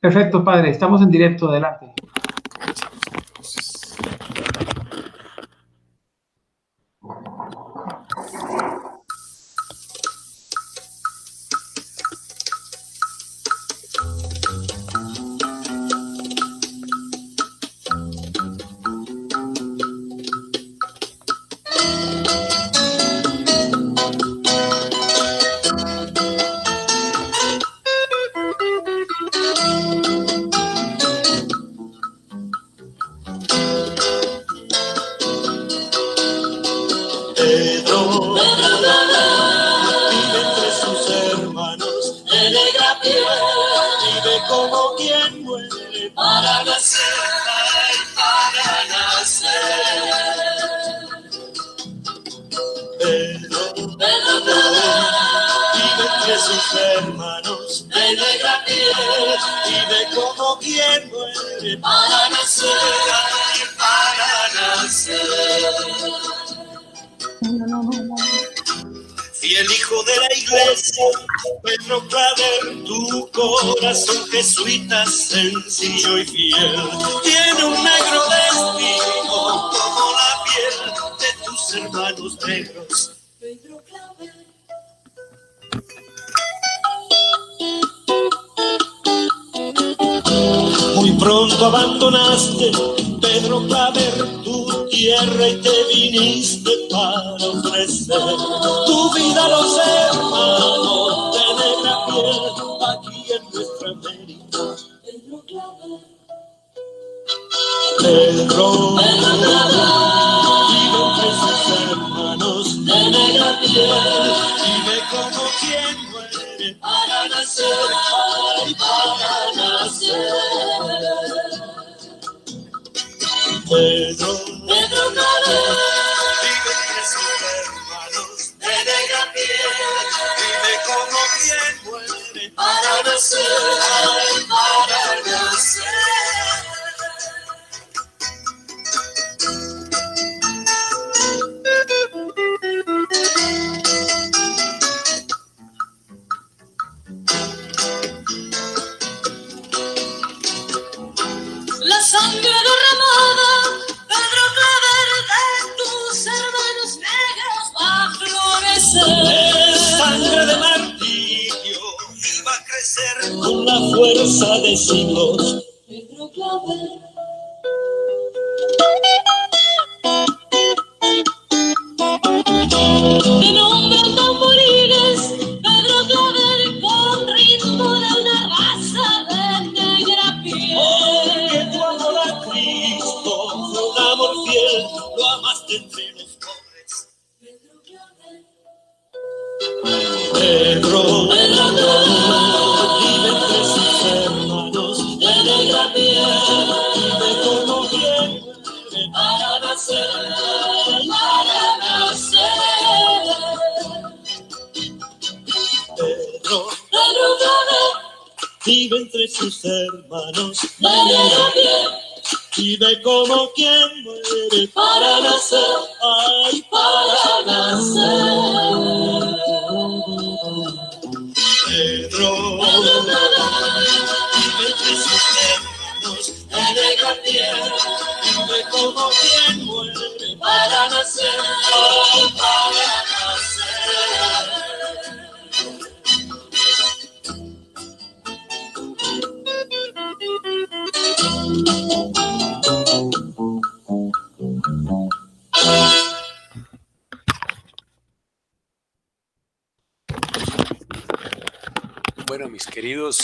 Perfecto, padre. Estamos en directo. Adelante. Pedro vive entre sus hermanos de negra piel, vive como quien muere para nacer, para nacer. Pedro vive entre sus hermanos de negra piel, vive como quien muere para nacer, para nacer. Fiel hijo de la iglesia, Pedro Claver, tu corazón jesuita, sencillo y fiel, tiene un negro destino como la piel de tus hermanos negros. Pedro Claver. Muy pronto abandonaste, Pedro Claver, tu tierra y te viniste para ofrecer tu vida a los hermanos de negra piel aquí en nuestra América. Pedro Claver. Pedro vive entre sus hermanos de negra piel, vive como quien muere para nacer, para nacer. Pedro Claver vive entre sus hermanos de negra piel, vive como quien muere para nacer, para nacer. La sangre derramada, Pedro Claver, de tus hermanos negros va a florecer. Sangre de martirio va a crecer con la fuerza de siglos. Pedro Claver. De nombre tamboriles, Pedro Claver, con ritmo de una raza de negra piel. Porque tu amor a Cristo fue un amor fiel, lo amaste entre los pobres. Pedro Claver. Pedro vive entre sus hermanos de negra piel, vive como quien muere para nacer, para nacer. Pedro vive entre sus hermanos de negra piel, vive como quien muere para nacer, ay, para nacer. Pedro vive entre sus hermanos de negra piel, vive como quien muere para nacer, ay, para nacer. Bueno, mis queridos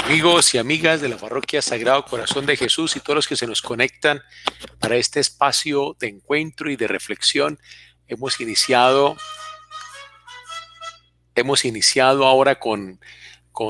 amigos y amigas de la Parroquia Sagrado Corazón de Jesús y todos los que se nos conectan para este espacio de encuentro y de reflexión, hemos iniciado ahora con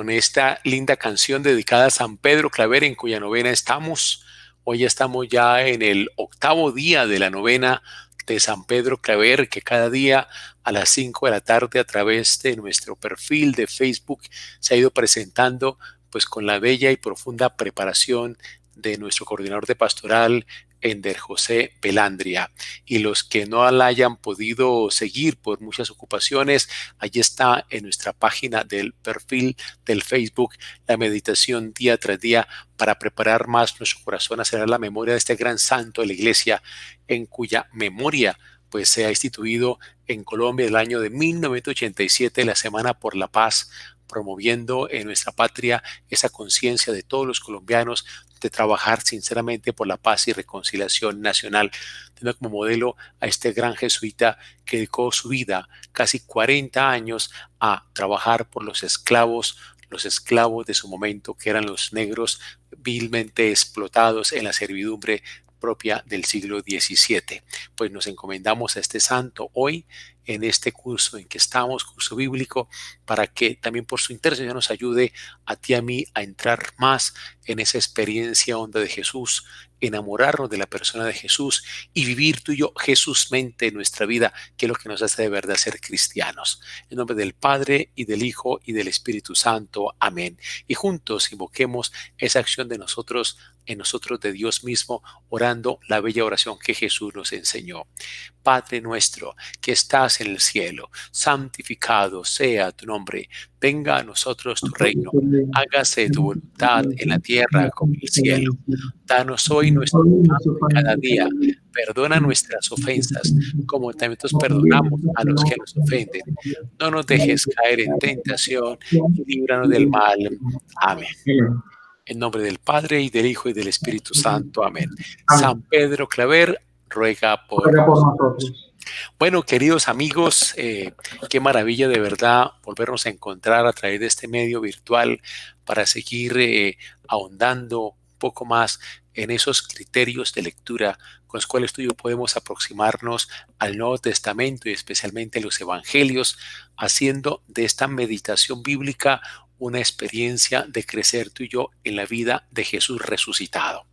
esta linda canción dedicada a San Pedro Claver, en cuya novena estamos. Hoy estamos ya en el 8º día de la novena de San Pedro Claver, que cada día a las 5 de la tarde a través de nuestro perfil de Facebook se ha ido presentando pues con la bella y profunda preparación de nuestro coordinador de pastoral, Ender José Belandria. Y los que no la hayan podido seguir por muchas ocupaciones, allí está en nuestra página del perfil del Facebook la meditación día tras día para preparar más nuestro corazón a celebrar la memoria de este gran santo de la Iglesia, en cuya memoria pues se ha instituido en Colombia el año de 1987 la Semana por la Paz, promoviendo en nuestra patria esa conciencia de todos los colombianos de trabajar sinceramente por la paz y reconciliación nacional, teniendo como modelo a este gran jesuita que dedicó su vida, casi 40 años, a trabajar por los esclavos de su momento, que eran los negros vilmente explotados en la servidumbre propia del siglo XVII. Pues nos encomendamos a este santo hoy en este curso en que estamos, curso bíblico, para que también por su intercesión nos ayude a ti y a mí a entrar más en esa experiencia honda de Jesús, enamorarnos de la persona de Jesús y vivir tú y yo Jesús-mente en nuestra vida, que es lo que nos hace de verdad ser cristianos. En nombre del Padre y del Hijo y del Espíritu Santo. Amén. Y juntos invoquemos esa acción de nosotros, en nosotros de Dios mismo, orando la bella oración que Jesús nos enseñó. Padre nuestro que estás en el cielo, santificado sea tu nombre. Venga a nosotros tu reino. Hágase tu voluntad en la tierra como en el cielo. Danos hoy nuestro pan de cada día. Perdona nuestras ofensas, como también nos perdonamos a los que nos ofenden. No nos dejes caer en tentación y líbranos del mal. Amén. En nombre del Padre, y del Hijo, y del Espíritu Santo. Amén. San Pedro Claver ruega por nosotros. Bueno, queridos amigos, qué maravilla de verdad volvernos a encontrar a través de este medio virtual para seguir ahondando un poco más en esos criterios de lectura con los cuales tú y yo podemos aproximarnos al Nuevo Testamento y especialmente los Evangelios, haciendo de esta meditación bíblica una experiencia de crecer tú y yo en la vida de Jesús resucitado.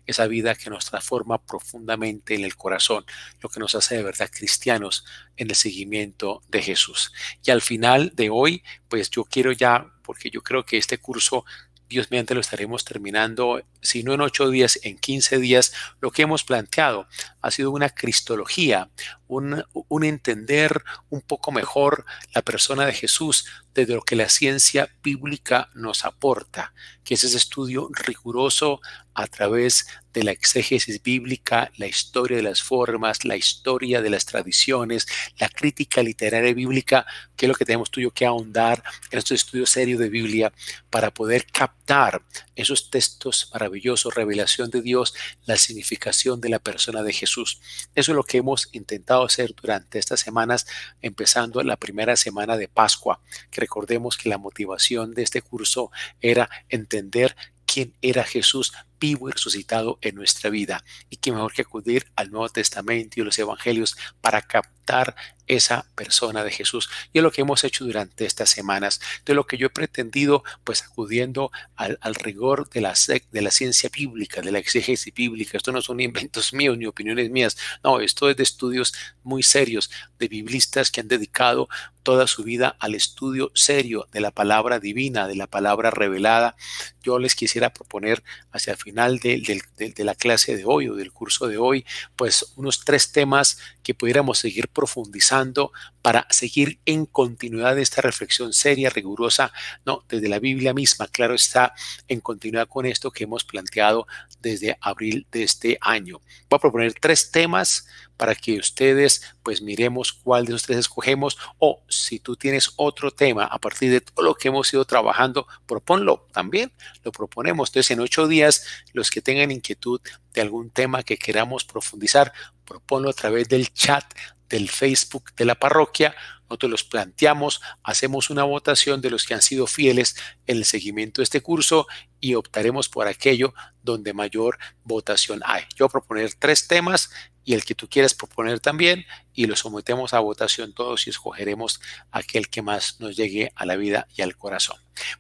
Esa vida que nos transforma profundamente en el corazón, lo que nos hace de verdad cristianos en el seguimiento de Jesús. Y al final de hoy, pues yo quiero ya, porque yo creo que este curso, Dios mediante, lo estaremos terminando, si no en 8 días, en 15 días. Lo que hemos planteado ha sido una cristología, un entender un poco mejor la persona de Jesús desde lo que la ciencia bíblica nos aporta, que es ese estudio riguroso a través de la exégesis bíblica, la historia de las formas, la historia de las tradiciones, la crítica literaria bíblica, que es lo que tenemos tú y yo que ahondar en estos estudios serios de Biblia para poder captar esos textos maravillosos, revelación de Dios, la significación de la persona de Jesús. Eso es lo que hemos intentado hacer durante estas semanas, empezando la primera semana de Pascua, que recordemos que la motivación de este curso era entender quién era Jesús vivo y resucitado en nuestra vida, y qué mejor que acudir al Nuevo Testamento y los Evangelios para captar esa persona de Jesús. Y es lo que hemos hecho durante estas semanas, de lo que yo he pretendido, pues acudiendo al rigor de la ciencia bíblica, de la exégesis bíblica. Esto no son inventos míos ni opiniones mías, no, esto es de estudios muy serios de biblistas que han dedicado toda su vida al estudio serio de la palabra divina, de la palabra revelada. Yo les quisiera proponer hacia el final de la clase de hoy o del curso de hoy, pues unos 3 temas que pudiéramos seguir profundizando para seguir en continuidad de esta reflexión seria, rigurosa, no, desde la Biblia misma, claro está, en continuidad con esto que hemos planteado desde abril de este año. Voy a proponer 3 temas para que ustedes pues miremos cuál de esos 3 escogemos, o si tú tienes otro tema a partir de todo lo que hemos ido trabajando, proponlo también, lo proponemos. Entonces en 8 días, los que tengan inquietud de algún tema que queramos profundizar, proponlo a través del chat del Facebook de la parroquia. Nosotros los planteamos, hacemos una votación de los que han sido fieles en el seguimiento de este curso y optaremos por aquello donde mayor votación hay. Yo voy a proponer 3 temas y el que tú quieras proponer también, y lo sometemos a votación todos y escogeremos aquel que más nos llegue a la vida y al corazón.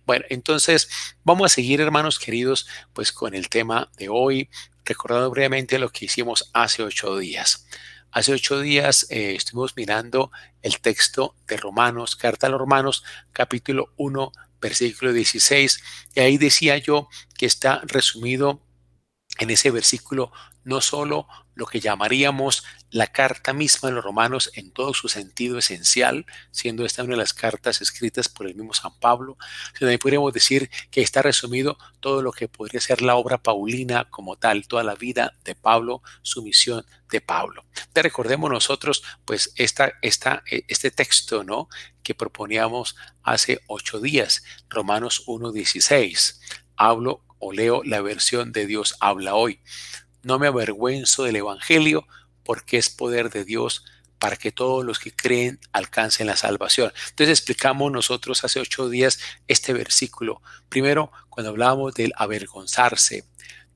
Bueno, entonces vamos a seguir, hermanos queridos, pues con el tema de hoy, recordando brevemente lo que hicimos hace 8 días. Hace 8 días estuvimos mirando el texto de Romanos, carta a los Romanos, capítulo 1, versículo 16, y ahí decía yo que está resumido en ese versículo no solo lo que llamaríamos la carta misma de los romanos en todo su sentido esencial, siendo esta una de las cartas escritas por el mismo San Pablo, sino también podríamos decir que está resumido todo lo que podría ser la obra paulina como tal, toda la vida de Pablo, su misión de Pablo. Te recordemos nosotros, pues, este texto, ¿no?, que proponíamos hace 8 días, Romanos 1:16. Hablo o leo la versión de Dios habla hoy. No me avergüenzo del Evangelio porque es poder de Dios para que todos los que creen alcancen la salvación. Entonces explicamos nosotros hace 8 días este versículo. Primero, cuando hablábamos del avergonzarse,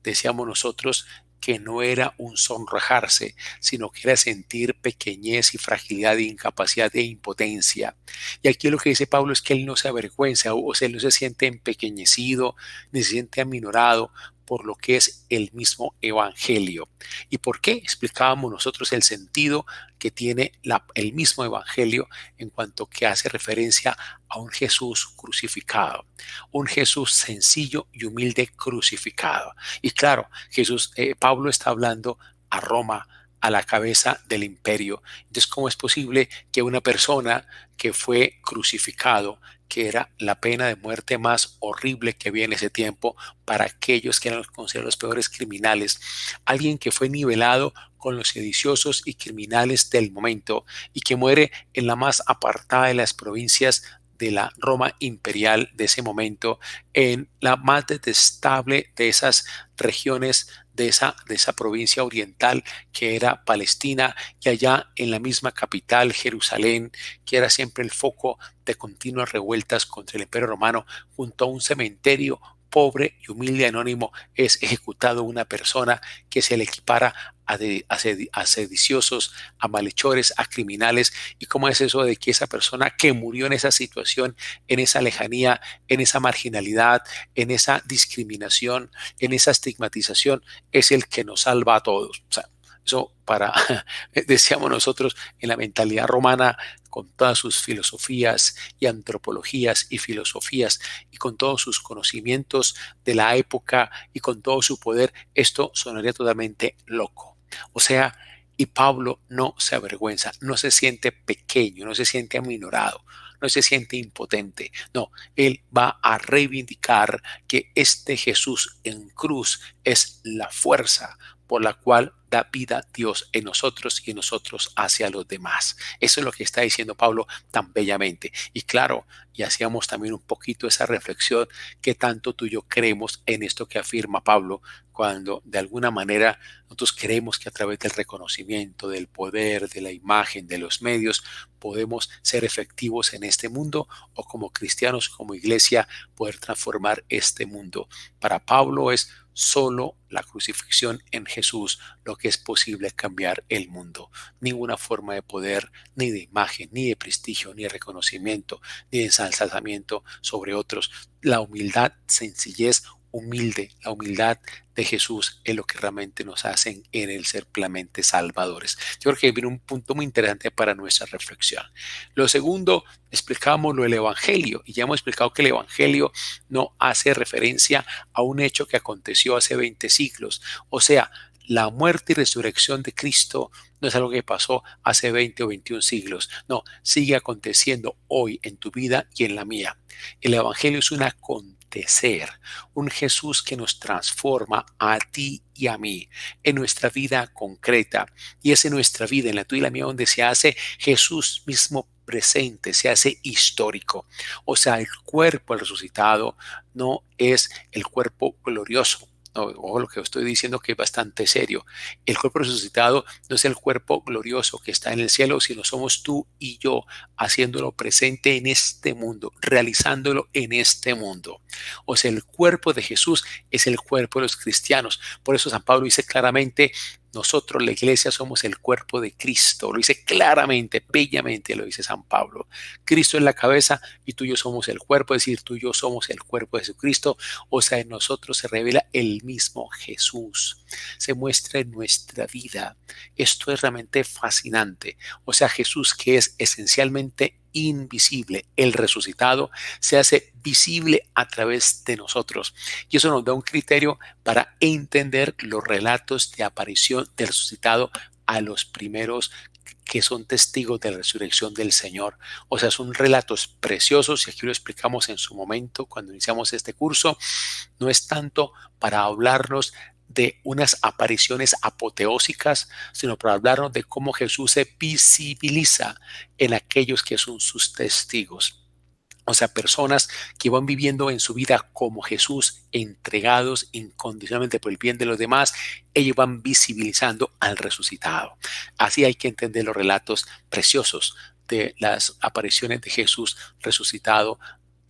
decíamos nosotros que no era un sonrojarse, sino que era sentir pequeñez y fragilidad, e incapacidad e impotencia. Y aquí lo que dice Pablo es que él no se avergüenza, o sea, él no se siente empequeñecido, ni se siente aminorado por lo que es el mismo evangelio. ¿Y por qué? Explicábamos nosotros el sentido que tiene el mismo evangelio en cuanto que hace referencia a un Jesús crucificado, un Jesús sencillo y humilde crucificado. Y claro, Pablo está hablando a Roma, a la cabeza del imperio. Entonces, ¿cómo es posible que una persona que fue crucificado, que era la pena de muerte más horrible que había en ese tiempo para aquellos que eran considerados los peores criminales, alguien que fue nivelado con los sediciosos y criminales del momento y que muere en la más apartada de las provincias de la Roma imperial de ese momento, en la más detestable de esas regiones de esa provincia oriental que era Palestina, y allá en la misma capital, Jerusalén, que era siempre el foco de continuas revueltas contra el Imperio Romano, junto a un cementerio pobre y humilde anónimo, es ejecutado una persona que se le equipara a sediciosos, a malhechores, a criminales. ¿Y cómo es eso de que esa persona que murió en esa situación, en esa lejanía, en esa marginalidad, en esa discriminación, en esa estigmatización, es el que nos salva a todos? O sea, eso decíamos nosotros, en la mentalidad romana, con todas sus filosofías y antropologías y filosofías y con todos sus conocimientos de la época y con todo su poder, esto sonaría totalmente loco. O sea, y Pablo no se avergüenza, no se siente pequeño, no se siente aminorado, no se siente impotente. No, él va a reivindicar que este Jesús en cruz es la fuerza por la cual da vida Dios en nosotros y en nosotros hacia los demás. Eso es lo que está diciendo Pablo tan bellamente. Y claro, y hacíamos también un poquito esa reflexión, que tanto tú y yo creemos en esto que afirma Pablo, cuando de alguna manera nosotros creemos que a través del reconocimiento, del poder, de la imagen, de los medios, podemos ser efectivos en este mundo, o como cristianos, como iglesia, poder transformar este mundo. Para Pablo es solo la crucifixión en Jesús lo que es posible cambiar el mundo. Ninguna forma de poder, ni de imagen, ni de prestigio, ni de reconocimiento, ni de ensalzamiento sobre otros. La humildad, sencillez, humilde, la humildad de Jesús es lo que realmente nos hacen en el ser plenamente salvadores. Yo creo que viene un punto muy interesante para nuestra reflexión. Lo segundo, explicamos lo del Evangelio, y ya hemos explicado que el Evangelio no hace referencia a un hecho que aconteció hace 20 siglos. O sea, la muerte y resurrección de Cristo no es algo que pasó hace 20 o 21 siglos. No, sigue aconteciendo hoy en tu vida y en la mía. El Evangelio es un acontecer, un Jesús que nos transforma a ti y a mí en nuestra vida concreta. Y es en nuestra vida, en la tuya y la mía, donde se hace Jesús mismo presente, se hace histórico. O sea, el cuerpo resucitado no es el cuerpo glorioso. O lo que estoy diciendo, que es bastante serio. El cuerpo resucitado no es el cuerpo glorioso que está en el cielo, sino somos tú y yo haciéndolo presente en este mundo, realizándolo en este mundo. O sea, el cuerpo de Jesús es el cuerpo de los cristianos. Por eso San Pablo dice claramente: nosotros, la iglesia, somos el cuerpo de Cristo. Lo dice claramente, bellamente lo dice San Pablo. Cristo es la cabeza y tú y yo somos el cuerpo, es decir, tú y yo somos el cuerpo de Jesucristo. O sea, en nosotros se revela el mismo Jesús, se muestra en nuestra vida. Esto es realmente fascinante. O sea, Jesús, que es esencialmente invisible. El resucitado se hace visible a través de nosotros. Y eso nos da un criterio para entender los relatos de aparición del resucitado a los primeros que son testigos de la resurrección del Señor. O sea, son relatos preciosos y aquí lo explicamos en su momento cuando iniciamos este curso. No es tanto para hablarnos de unas apariciones apoteósicas, sino para hablarnos de cómo Jesús se visibiliza en aquellos que son sus testigos. O sea, personas que van viviendo en su vida como Jesús, entregados incondicionalmente por el bien de los demás, ellos van visibilizando al resucitado. Así hay que entender los relatos preciosos de las apariciones de Jesús resucitado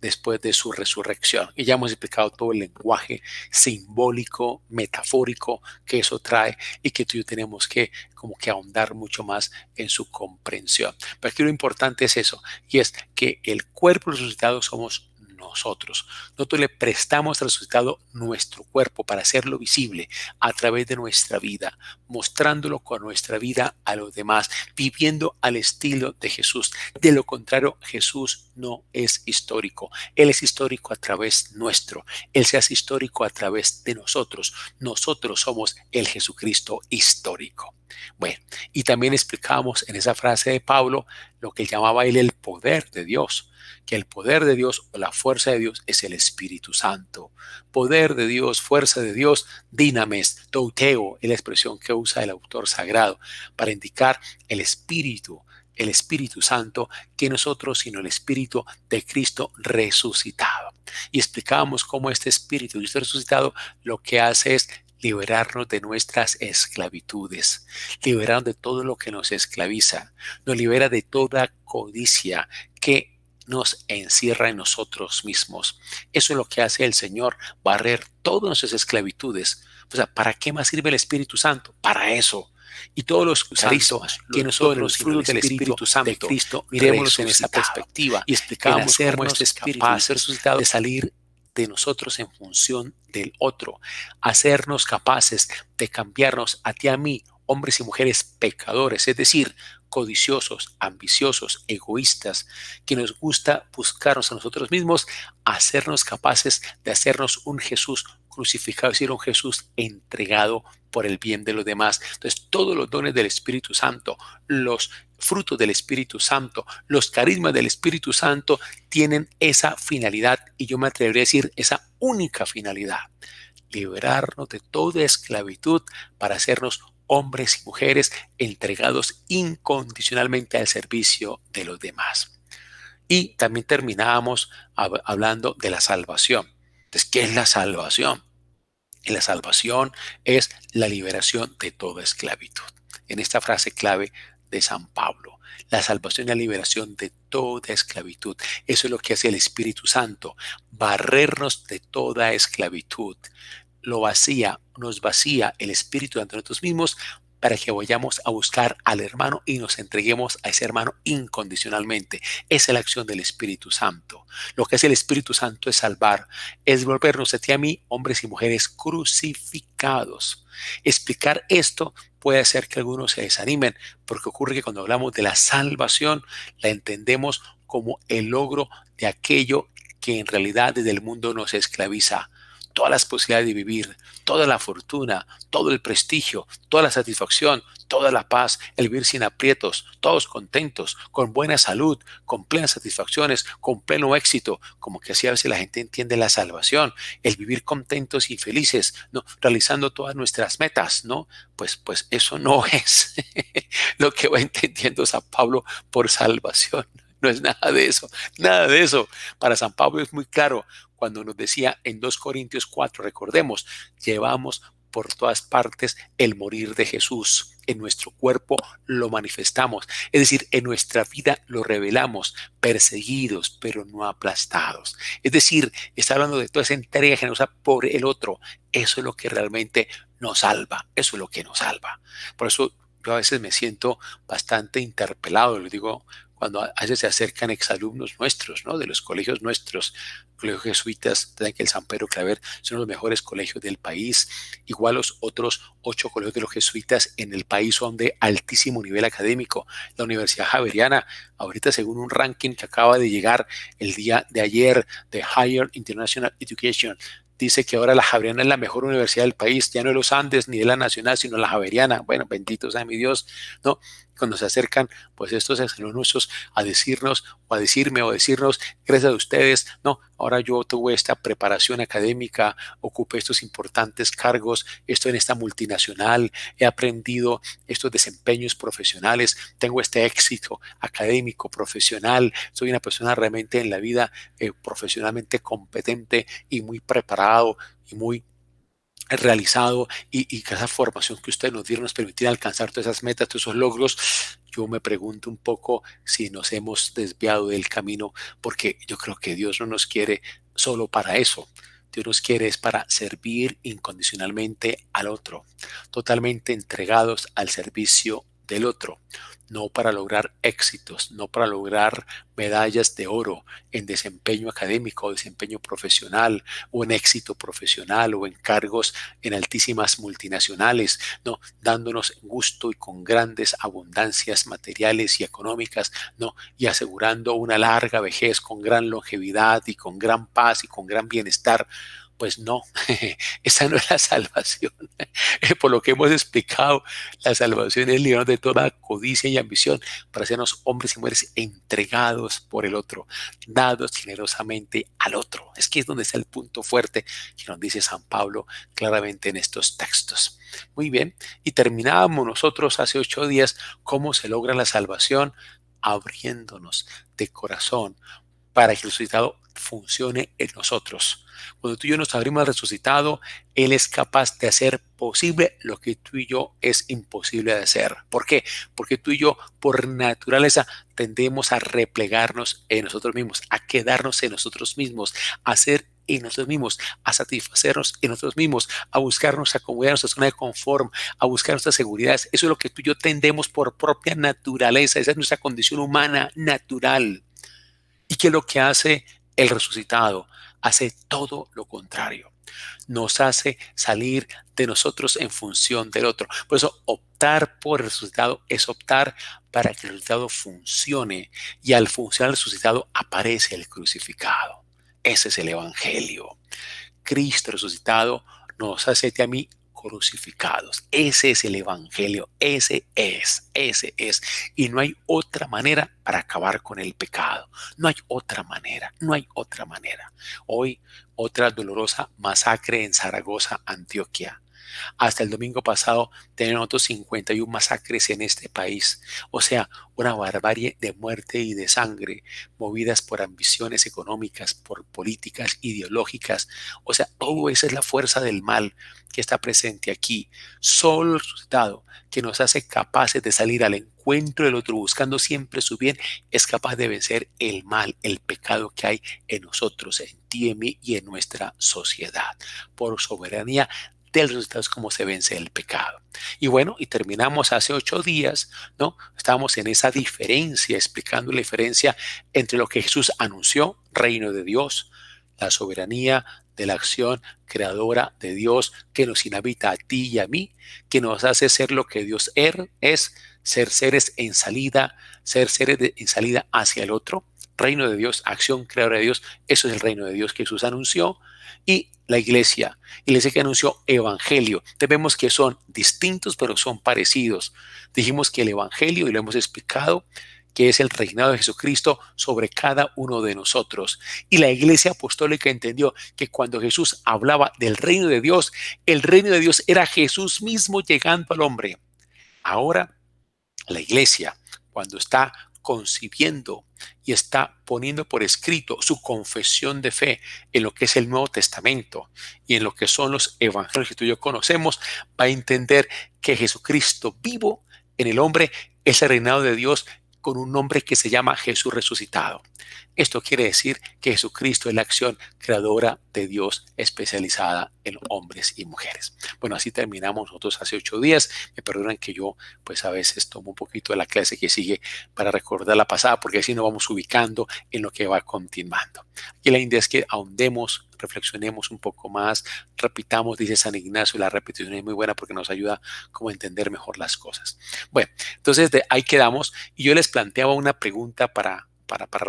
después de su resurrección. Y ya hemos explicado todo el lenguaje simbólico, metafórico que eso trae y que tú y yo tenemos que como que ahondar mucho más en su comprensión. Pero aquí lo importante es eso, y es que el cuerpo resucitado somos nosotros. Nosotros le prestamos al resucitado nuestro cuerpo para hacerlo visible a través de nuestra vida, mostrándolo con nuestra vida a los demás, viviendo al estilo de Jesús. De lo contrario, Jesús no es histórico. Él es histórico a través nuestro. Él se hace histórico a través de nosotros. Nosotros somos el Jesucristo histórico. Bueno, y también explicamos en esa frase de Pablo lo que llamaba él el poder de Dios, que el poder de Dios o la fuerza de Dios es el Espíritu Santo. Poder de Dios, fuerza de Dios, dinames, douteo, es la expresión que usa el autor sagrado para indicar el Espíritu Santo, que nosotros, sino el Espíritu de Cristo resucitado. Y explicábamos cómo este Espíritu de Cristo resucitado lo que hace es liberarnos de nuestras esclavitudes, liberarnos de todo lo que nos esclaviza, nos libera de toda codicia que nos encierra en nosotros mismos. Eso es lo que hace el Señor, barrer todas nuestras esclavitudes. O sea, ¿para qué más sirve el Espíritu Santo? Para eso. Y todos los santos que nosotros, los frutos del Espíritu Santo de Cristo, miremoslos en esa perspectiva y explicamos cómo este Espíritu resucitado de salir de nosotros en función del otro, hacernos capaces de cambiarnos a ti y a mí, hombres y mujeres pecadores, es decir, codiciosos, ambiciosos, egoístas, que nos gusta buscarnos a nosotros mismos, hacernos capaces de hacernos un Jesús crucificado, es decir, un Jesús entregado por el bien de los demás. Entonces, todos los dones del Espíritu Santo, los frutos del Espíritu Santo, los carismas del Espíritu Santo tienen esa finalidad, y yo me atrevería a decir esa única finalidad: liberarnos de toda esclavitud para hacernos hombres y mujeres entregados incondicionalmente al servicio de los demás. Y también terminábamos hablando de la salvación. Entonces, ¿qué es la salvación? Y la salvación es la liberación de toda esclavitud. En esta frase clave de San Pablo, la salvación y la liberación de toda esclavitud. Eso es lo que hace el Espíritu Santo, barrernos de toda esclavitud. Nos vacía el Espíritu de nosotros mismos para que vayamos a buscar al hermano y nos entreguemos a ese hermano incondicionalmente. Esa es la acción del Espíritu Santo. Lo que hace el Espíritu Santo es salvar, es volvernos a ti y a mí, hombres y mujeres crucificados. Explicar esto puede hacer que algunos se desanimen, porque ocurre que cuando hablamos de la salvación, la entendemos como el logro de aquello que en realidad desde el mundo nos esclaviza. Todas las posibilidades de vivir, toda la fortuna, todo el prestigio, toda la satisfacción, toda la paz, el vivir sin aprietos, todos contentos, con buena salud, con plenas satisfacciones, con pleno éxito, como que así a veces la gente entiende la salvación, el vivir contentos y felices, ¿no? Realizando todas nuestras metas, ¿no? Pues eso no es lo que va entendiendo San Pablo por salvación. No es nada de eso, nada de eso. Para San Pablo es muy claro cuando nos decía en 2 Corintios 4, recordemos, llevamos por todas partes el morir de Jesús. En nuestro cuerpo lo manifestamos, es decir, en nuestra vida lo revelamos, perseguidos, pero no aplastados. Es decir, está hablando de toda esa entrega generosa por el otro. Eso es lo que realmente nos salva, eso es lo que nos salva. Por eso yo a veces me siento bastante interpelado, lo digo cuando a veces se acercan exalumnos nuestros, ¿no? De los colegios nuestros, colegios jesuitas, saben que el San Pedro Claver son los mejores colegios del país. Igual los otros 8 colegios de los jesuitas en el país son de altísimo nivel académico. La Universidad Javeriana, ahorita según un ranking que acaba de llegar el día de ayer de Higher International Education, dice que ahora la Javeriana es la mejor universidad del país, ya no de los Andes ni de la Nacional, sino la Javeriana. Bueno, bendito sea mi Dios, ¿no? Cuando se acercan, pues estos exalumnos a decirnos, o a decirme, o decirnos, gracias a ustedes, no, ahora yo tuve esta preparación académica, ocupé estos importantes cargos, estoy en esta multinacional, he aprendido estos desempeños profesionales, tengo este éxito académico, profesional, soy una persona realmente en la vida profesionalmente competente y muy preparado y muy realizado y que esa formación que ustedes nos dieron nos permitiera alcanzar todas esas metas, todos esos logros. Yo me pregunto un poco si nos hemos desviado del camino, porque yo creo que Dios no nos quiere solo para eso. Dios nos quiere es para servir incondicionalmente al otro, totalmente entregados al servicio del otro, no para lograr éxitos, no para lograr medallas de oro en desempeño académico o desempeño profesional o en éxito profesional o en cargos en altísimas multinacionales, no, dándonos gusto y con grandes abundancias materiales y económicas, no, y asegurando una larga vejez con gran longevidad y con gran paz y con gran bienestar. Pues no, esa no es la salvación. Por lo que hemos explicado, la salvación es librarnos de toda codicia y ambición para hacernos hombres y mujeres entregados por el otro, dados generosamente al otro. Es que es donde está el punto fuerte que nos dice San Pablo claramente en estos textos. Muy bien, y terminábamos nosotros hace 8 días cómo se logra la salvación, abriéndonos de corazón para que el resucitado funcione en nosotros. Cuando tú y yo nos abrimos al resucitado, Él es capaz de hacer posible lo que tú y yo es imposible de hacer. ¿Por qué? Porque tú y yo, por naturaleza, tendemos a replegarnos en nosotros mismos, a quedarnos en nosotros mismos, a ser en nosotros mismos, a satisfacernos en nosotros mismos, a buscar nuestra comodidad, nuestra zona de confort, a buscar nuestras seguridades. Eso es lo que tú y yo tendemos por propia naturaleza. Esa es nuestra condición humana natural. ¿Y qué es lo que hace el resucitado? Hace todo lo contrario. Nos hace salir de nosotros en función del otro. Por eso optar por el resucitado es optar para que el resucitado funcione. Y al funcionar el resucitado aparece el crucificado. Ese es el evangelio. Cristo resucitado nos hace a mí crucificados. Ese es el evangelio, ese es. Y no hay otra manera para acabar con el pecado. No hay otra manera, no hay otra manera. Hoy, otra dolorosa masacre en Zaragoza, Antioquia. Hasta el domingo pasado tenían otros 51 masacres en este país. O sea, una barbarie de muerte y de sangre movidas por ambiciones económicas, por políticas ideológicas. O sea, todo eso es la fuerza del mal que está presente aquí. Solo el resucitado, que nos hace capaces de salir al encuentro del otro buscando siempre su bien, es capaz de vencer el mal, el pecado que hay en nosotros, en ti, en mí y en nuestra sociedad. Por soberanía del resultado es como se vence el pecado. Y bueno, y terminamos hace 8 días, ¿no? Estábamos en esa diferencia, explicando la diferencia entre lo que Jesús anunció, reino de Dios, la soberanía de la acción creadora de Dios que nos inhabita a ti y a mí, que nos hace ser lo que Dios es, ser seres en salida, en salida hacia el otro. Reino de Dios, acción creadora de Dios, eso es el reino de Dios que Jesús anunció. Y la iglesia que anunció evangelio. Vemos que son distintos, pero son parecidos. Dijimos que el evangelio, y lo hemos explicado, que es el reinado de Jesucristo sobre cada uno de nosotros. Y la iglesia apostólica entendió que cuando Jesús hablaba del reino de Dios, el reino de Dios era Jesús mismo llegando al hombre. Ahora, la iglesia, cuando está concibiendo y está poniendo por escrito su confesión de fe en lo que es el Nuevo Testamento y en lo que son los evangelios que tú y yo conocemos, va a entender que Jesucristo vivo en el hombre es el reinado de Dios con un nombre que se llama Jesús resucitado. Esto quiere decir que Jesucristo es la acción creadora de Dios especializada en hombres y mujeres. Bueno, así terminamos nosotros hace 8 días. Me perdonan que yo pues a veces tomo un poquito de la clase que sigue para recordar la pasada, porque así nos vamos ubicando en lo que va continuando. Aquí la idea es que ahondemos, reflexionemos un poco más, repitamos, dice San Ignacio, la repetición es muy buena porque nos ayuda como a entender mejor las cosas. Bueno, entonces ahí quedamos y yo les planteaba una pregunta para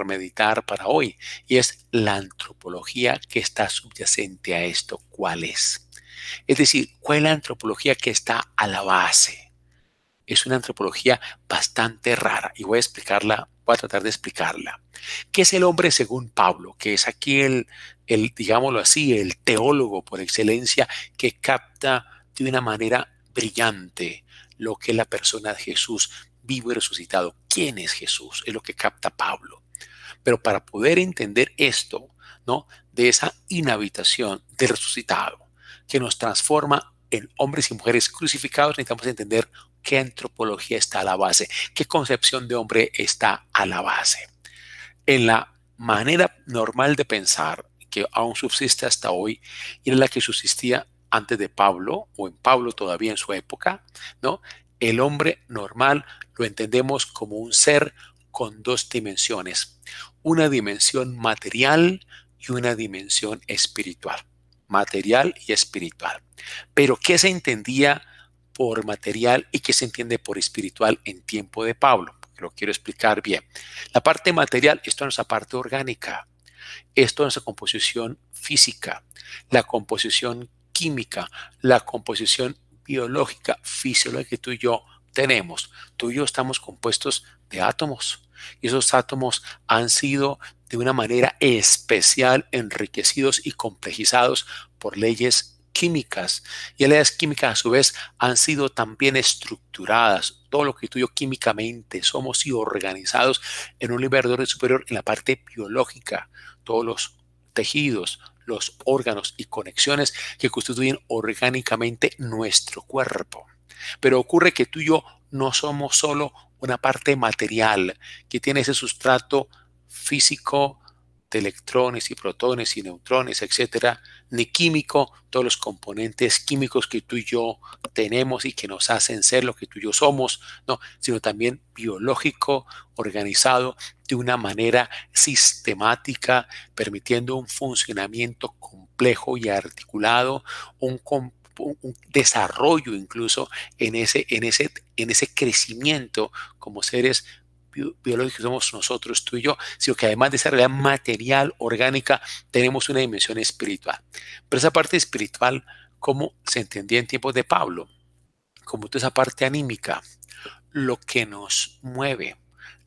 meditar para hoy, y es la antropología que está subyacente a esto. ¿Cuál es? Es decir, ¿cuál es la antropología que está a la base? Es una antropología bastante rara y voy a explicarla, voy a tratar de explicarla. ¿Qué es el hombre según Pablo? Que es aquí digámoslo así, el teólogo por excelencia que capta de una manera brillante lo que es la persona de Jesús vivo y resucitado. ¿Quién es Jesús? Es lo que capta Pablo. Pero para poder entender esto, ¿no? De esa inhabitación del resucitado que nos transforma en hombres y mujeres crucificados, necesitamos entender qué antropología está a la base, qué concepción de hombre está a la base. En la manera normal de pensar, que aún subsiste hasta hoy, y era la que subsistía antes de Pablo, o en Pablo todavía en su época, ¿no? El hombre normal lo entendemos como un ser con 2 dimensiones, una dimensión material y una dimensión espiritual, material y espiritual. Pero ¿qué se entendía por material y qué se entiende por espiritual en tiempo de Pablo? Lo quiero explicar bien. La parte material, esto es nuestra parte orgánica, esto es nuestra composición física, la composición química, la composición biológica, fisiológica que tú y yo tenemos. Tú y yo estamos compuestos de átomos y esos átomos han sido de una manera especial enriquecidos y complejizados por leyes químicas, y las leyes químicas a su vez han sido también estructuradas. Todo lo que tú y yo químicamente somos y organizados en un nivel de orden superior en la parte biológica, todos los tejidos, los órganos y conexiones que constituyen orgánicamente nuestro cuerpo. Pero ocurre que tú y yo no somos solo una parte material que tiene ese sustrato físico de electrones y protones y neutrones, etcétera, ni químico, todos los componentes químicos que tú y yo tenemos y que nos hacen ser lo que tú y yo somos, no, sino también biológico, organizado de una manera sistemática, permitiendo un funcionamiento complejo y articulado, un desarrollo incluso en ese crecimiento como seres biológicos que somos nosotros, tú y yo, sino que además de esa realidad material, orgánica, tenemos una dimensión espiritual. Pero esa parte espiritual, ¿cómo se entendía en tiempos de Pablo? Como toda esa parte anímica, lo que nos mueve,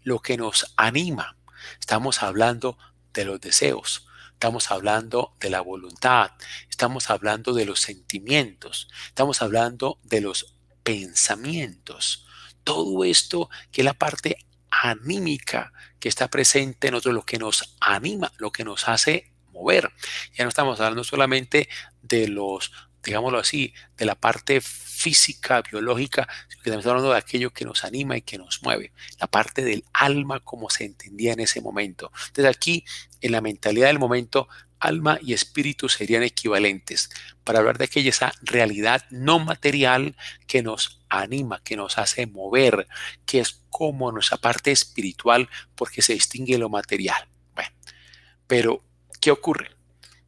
lo que nos anima. Estamos hablando de los deseos, estamos hablando de la voluntad, estamos hablando de los sentimientos, estamos hablando de los pensamientos. Todo esto que es la parte anímica que está presente en nosotros, lo que nos anima, lo que nos hace mover. Ya no estamos hablando solamente de los, digámoslo así, de la parte física, biológica, sino que estamos hablando de aquello que nos anima y que nos mueve, la parte del alma como se entendía en ese momento. Entonces aquí, en la mentalidad del momento, alma y espíritu serían equivalentes para hablar de aquella esa realidad no material que nos anima, que nos hace mover, que es como nuestra parte espiritual porque se distingue lo material. Bueno, pero ¿qué ocurre?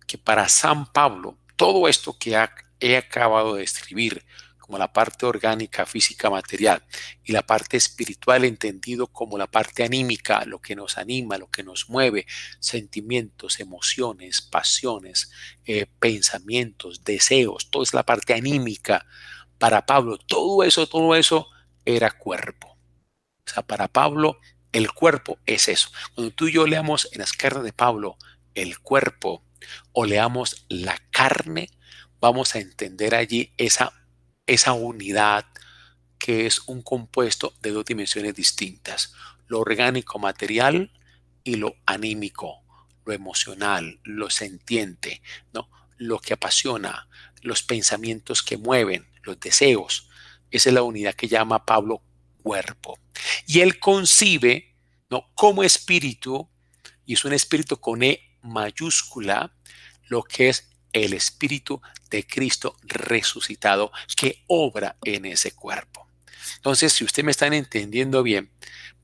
Que para San Pablo, todo esto que he acabado de escribir, como la parte orgánica, física, material, y la parte espiritual entendido como la parte anímica, lo que nos anima, lo que nos mueve, sentimientos, emociones, pasiones, pensamientos, deseos, toda es la parte anímica. Para Pablo, todo eso era cuerpo. O sea, para Pablo, el cuerpo es eso. Cuando tú y yo leamos en las cartas de Pablo el cuerpo o leamos la carne, vamos a entender allí esa unidad que es un compuesto de 2 dimensiones distintas, lo orgánico material y lo anímico, lo emocional, lo sentiente, ¿no? Lo que apasiona, los pensamientos que mueven, los deseos. Esa es la unidad que llama Pablo cuerpo. Y Él concibe, ¿no?, como espíritu, y es un espíritu con E mayúscula, lo que es el espíritu de Cristo resucitado que obra en ese cuerpo. Entonces, si ustedes me están entendiendo bien,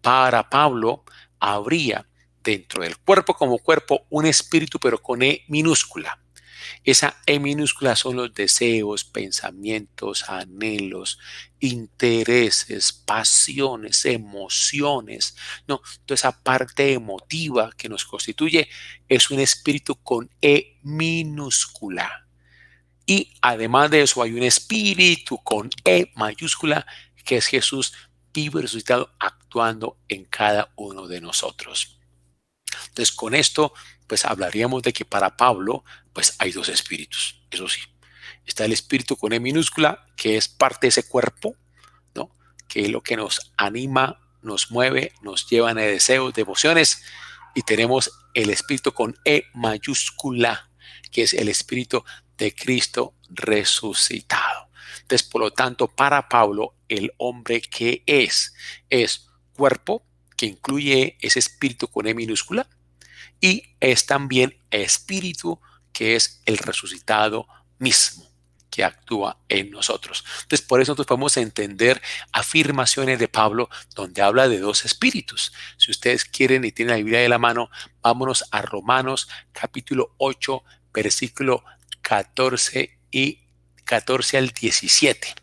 para Pablo habría dentro del cuerpo como cuerpo un espíritu, pero con E minúscula. Esa E minúscula son los deseos, pensamientos, anhelos, intereses, pasiones, emociones. No, toda esa parte emotiva que nos constituye es un espíritu con E minúscula. Y además de eso hay un espíritu con E mayúscula que es Jesús vivo y resucitado actuando en cada uno de nosotros. Entonces, con esto, pues hablaríamos de que para Pablo, pues hay dos espíritus. Eso sí, está el espíritu con E minúscula, que es parte de ese cuerpo, ¿no?, que es lo que nos anima, nos mueve, nos lleva a deseos, de emociones. Y tenemos el espíritu con E mayúscula, que es el espíritu de Cristo resucitado. Entonces, por lo tanto, para Pablo, el hombre que es cuerpo, que incluye ese espíritu con E minúscula, y es también espíritu, que es el resucitado mismo que actúa en nosotros. Entonces, por eso nosotros podemos entender afirmaciones de Pablo donde habla de dos espíritus. Si ustedes quieren y tienen la Biblia de la mano, vámonos a Romanos capítulo 8, versículo 14 al 17.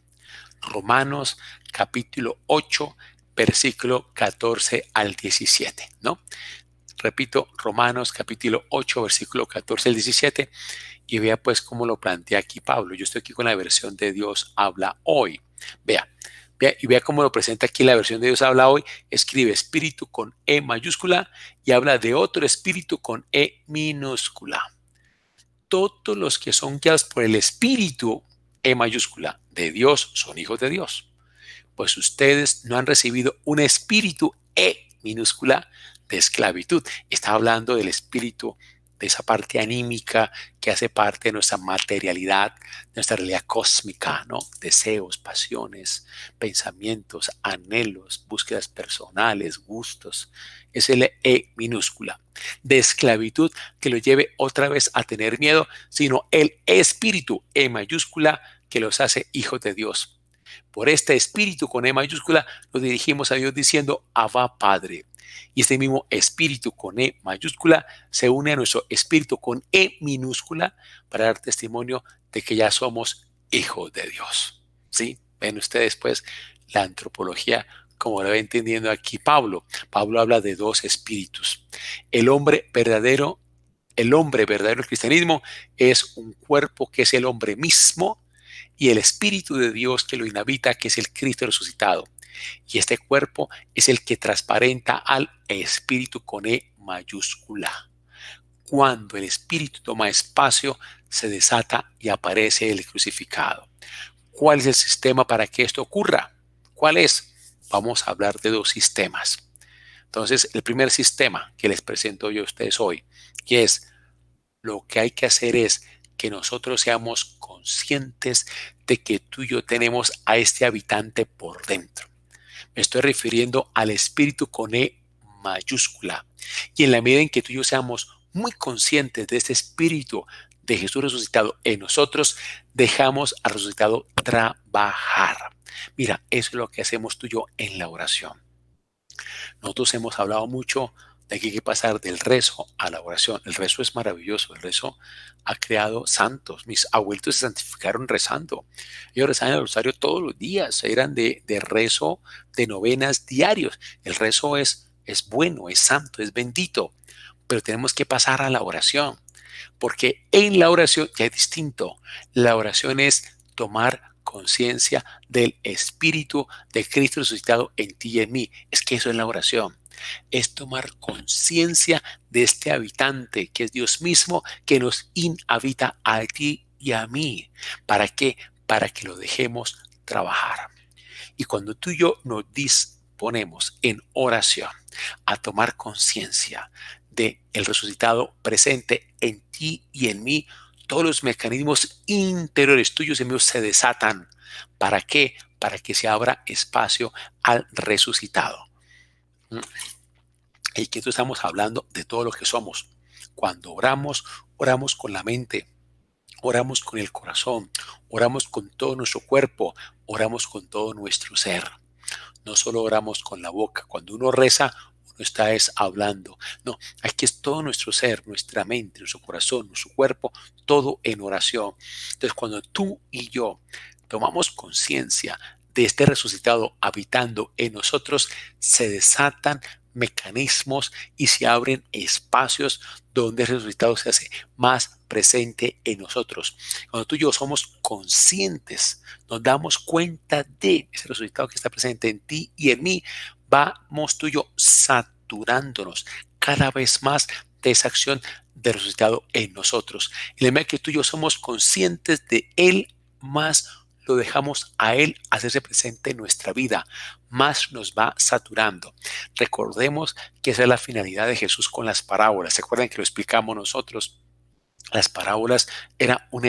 Romanos capítulo 8, versículo 14 al 17, ¿no? Repito, Romanos capítulo 8, versículo 14 al 17, y vea pues cómo lo plantea aquí Pablo. Yo estoy aquí con la versión de Dios habla hoy. Vea y vea cómo lo presenta aquí la versión de Dios habla hoy. Escribe espíritu con E mayúscula y habla de otro espíritu con E minúscula. Todos los que son guiados por el espíritu E mayúscula de Dios son hijos de Dios. Pues ustedes no han recibido un espíritu E minúscula de esclavitud. Está hablando del espíritu, de esa parte anímica que hace parte de nuestra materialidad, de nuestra realidad cósmica, ¿no? Deseos, pasiones, pensamientos, anhelos, búsquedas personales, gustos. Es el E minúscula. De esclavitud que lo lleve otra vez a tener miedo, sino el espíritu E mayúscula que los hace hijos de Dios. Por este espíritu con E mayúscula nos dirigimos a Dios diciendo Abba Padre. Y este mismo espíritu con E mayúscula se une a nuestro espíritu con E minúscula para dar testimonio de que ya somos hijos de Dios. ¿Sí? Ven ustedes pues la antropología como lo va entendiendo aquí Pablo. Pablo habla de dos espíritus. El hombre verdadero del cristianismo es un cuerpo que es el hombre mismo y el espíritu de Dios que lo inhabita, que es el Cristo resucitado. Y este cuerpo es el que transparenta al espíritu con E mayúscula. Cuando el espíritu toma espacio, se desata y aparece el crucificado. ¿Cuál es el sistema para que esto ocurra? ¿Cuál es? Vamos a hablar de dos sistemas. Entonces, el primer sistema que les presento yo a ustedes hoy, que es lo que hay que hacer es que nosotros seamos conscientes de que tú y yo tenemos a este habitante por dentro. Me estoy refiriendo al espíritu con E mayúscula. Y en la medida en que tú y yo seamos muy conscientes de este espíritu de Jesús resucitado en nosotros, dejamos al resucitado trabajar. Mira, eso es lo que hacemos tú y yo en la oración. Nosotros hemos hablado mucho de que hay que pasar del rezo a la oración. El rezo es maravilloso. El rezo ha creado santos. Mis abuelitos se santificaron rezando. Ellos rezaban el rosario todos los días. Eran de rezo, de novenas diarios. El rezo es bueno, es santo, es bendito. Pero tenemos que pasar a la oración. Porque en la oración ya es distinto. La oración es tomar conciencia del Espíritu de Cristo resucitado en ti y en mí. Es que eso es la oración. Es tomar conciencia de este habitante que es Dios mismo, que nos inhabita a ti y a mí. ¿Para qué? Para que lo dejemos trabajar. Y cuando tú y yo nos disponemos en oración a tomar conciencia de el resucitado presente en ti y en mí, todos los mecanismos interiores tuyos y míos se desatan. ¿Para qué? Para que se abra espacio al resucitado. ¿Mm? Y que estamos hablando de todo lo que somos. Cuando oramos, oramos con la mente, oramos con el corazón, oramos con todo nuestro cuerpo, oramos con todo nuestro ser. No solo oramos con la boca. Cuando uno reza, uno está hablando. No, aquí es todo nuestro ser, nuestra mente, nuestro corazón, nuestro cuerpo, todo en oración. Entonces, cuando tú y yo tomamos conciencia de este resucitado habitando en nosotros, se desatan mecanismos y se abren espacios donde el resucitado se hace más presente en nosotros. Cuando tú y yo somos conscientes, nos damos cuenta de ese resucitado que está presente en ti y en mí, vamos tú y yo saturándonos cada vez más de esa acción de resucitado en nosotros. Y la medida que tú y yo somos conscientes de Él, más lo dejamos a Él hacerse presente en nuestra vida, más nos va saturando. Recordemos que esa es la finalidad de Jesús con las parábolas. ¿Se acuerdan que lo explicamos nosotros? Las parábolas era un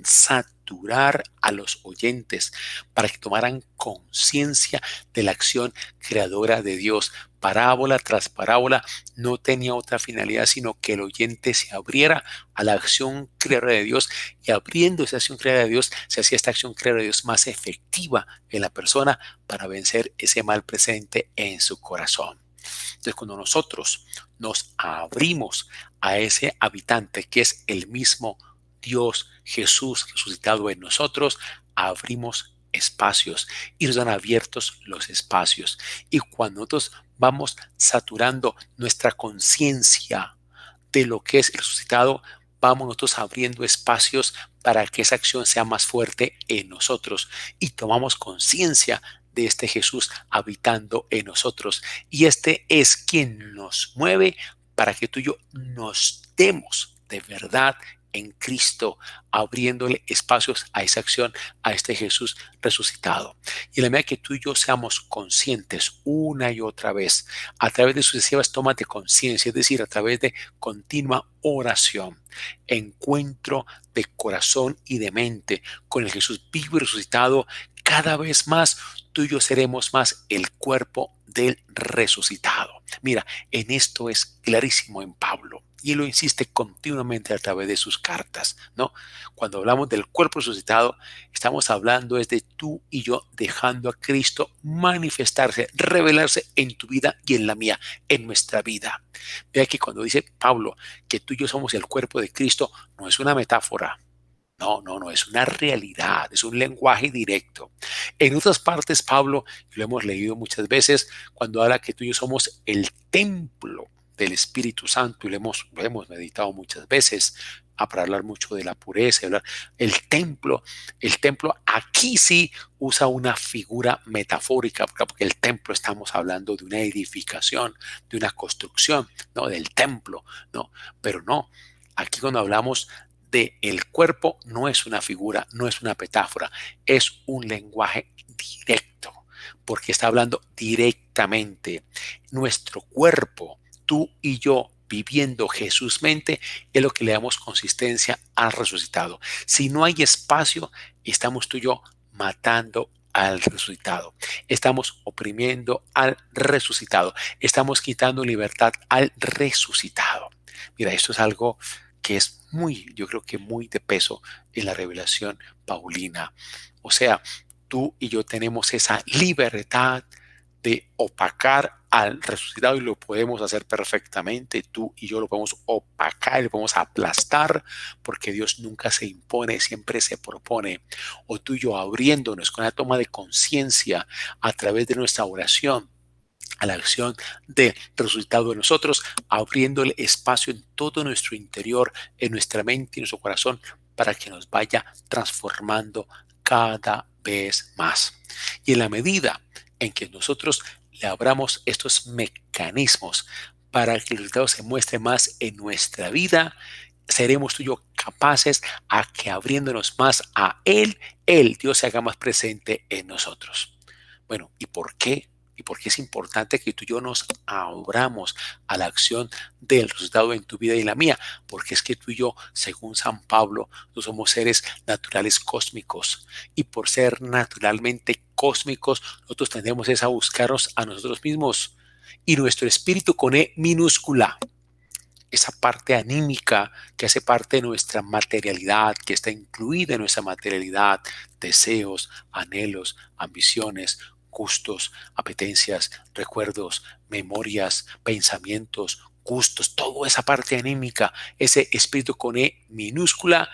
saturar a los oyentes para que tomaran conciencia de la acción creadora de Dios. Parábola tras parábola no tenía otra finalidad sino que el oyente se abriera a la acción creadora de Dios, y abriendo esa acción creadora de Dios se hacía esta acción creadora de Dios más efectiva en la persona para vencer ese mal presente en su corazón. Entonces, cuando nosotros nos abrimos a ese habitante que es el mismo Dios, Jesús resucitado en nosotros, abrimos espacios y nos dan abiertos los espacios. Y cuando nosotros vamos saturando nuestra conciencia de lo que es el resucitado, vamos nosotros abriendo espacios para que esa acción sea más fuerte en nosotros y tomamos conciencia de este Jesús habitando en nosotros. Y este es quien nos mueve para que tú y yo nos demos de verdad en Cristo, abriéndole espacios a esa acción, a este Jesús resucitado. Y en la medida que tú y yo seamos conscientes una y otra vez, a través de sucesivas tomas de conciencia, es decir, a través de continua oración, encuentro de corazón y de mente con el Jesús vivo y resucitado, cada vez más tú y yo seremos más el cuerpo del resucitado. Mira, en esto es clarísimo en Pablo, y él lo insiste continuamente a través de sus cartas, ¿no? Cuando hablamos del cuerpo resucitado, estamos hablando es de tú y yo dejando a Cristo manifestarse, revelarse en tu vida y en la mía, en nuestra vida. Vea que cuando dice Pablo que tú y yo somos el cuerpo de Cristo, no es una metáfora. No, no, no, es una realidad, es un lenguaje directo. En otras partes, Pablo, lo hemos leído muchas veces, cuando habla que tú y yo somos el templo del Espíritu Santo, y lo hemos meditado muchas veces, para hablar mucho de la pureza, hablar, el templo aquí sí usa una figura metafórica, porque el templo estamos hablando de una edificación, de una construcción, ¿no? Del templo, ¿no? Pero no, aquí cuando hablamos de el cuerpo no es una figura, no es una metáfora, es un lenguaje directo, porque está hablando directamente. Nuestro cuerpo, tú y yo viviendo Jesús mente, es lo que le damos consistencia al resucitado. Si no hay espacio, estamos tú y yo matando al resucitado. Estamos oprimiendo al resucitado. Estamos quitando libertad al resucitado. Mira, esto es algo que es yo creo que muy de peso en la revelación paulina. O sea, tú y yo tenemos esa libertad de opacar al resucitado, y lo podemos hacer perfectamente. Tú y yo lo podemos opacar, lo podemos aplastar, porque Dios nunca se impone, siempre se propone. O tú y yo abriéndonos con la toma de conciencia a través de nuestra oración a la acción del resucitado de nosotros, abriéndole espacio en todo nuestro interior, en nuestra mente y nuestro corazón, para que nos vaya transformando cada vez más. Y en la medida en que nosotros le abramos estos mecanismos para que el resultado se muestre más en nuestra vida, seremos tú y yo capaces a que abriéndonos más a Él, Dios se haga más presente en nosotros. Bueno, ¿y por qué? ¿Y por qué es importante que tú y yo nos abramos a la acción del resultado en tu vida y la mía? Porque es que tú y yo, según San Pablo, no somos seres naturales cósmicos. Y por ser naturalmente cósmicos, nosotros tendemos a buscarnos a nosotros mismos. y nuestro espíritu con E minúscula, esa parte anímica que hace parte de nuestra materialidad, que está incluida en nuestra materialidad, deseos, anhelos, ambiciones, gustos, apetencias, recuerdos, memorias, pensamientos, gustos, toda esa parte anímica, ese espíritu con E minúscula,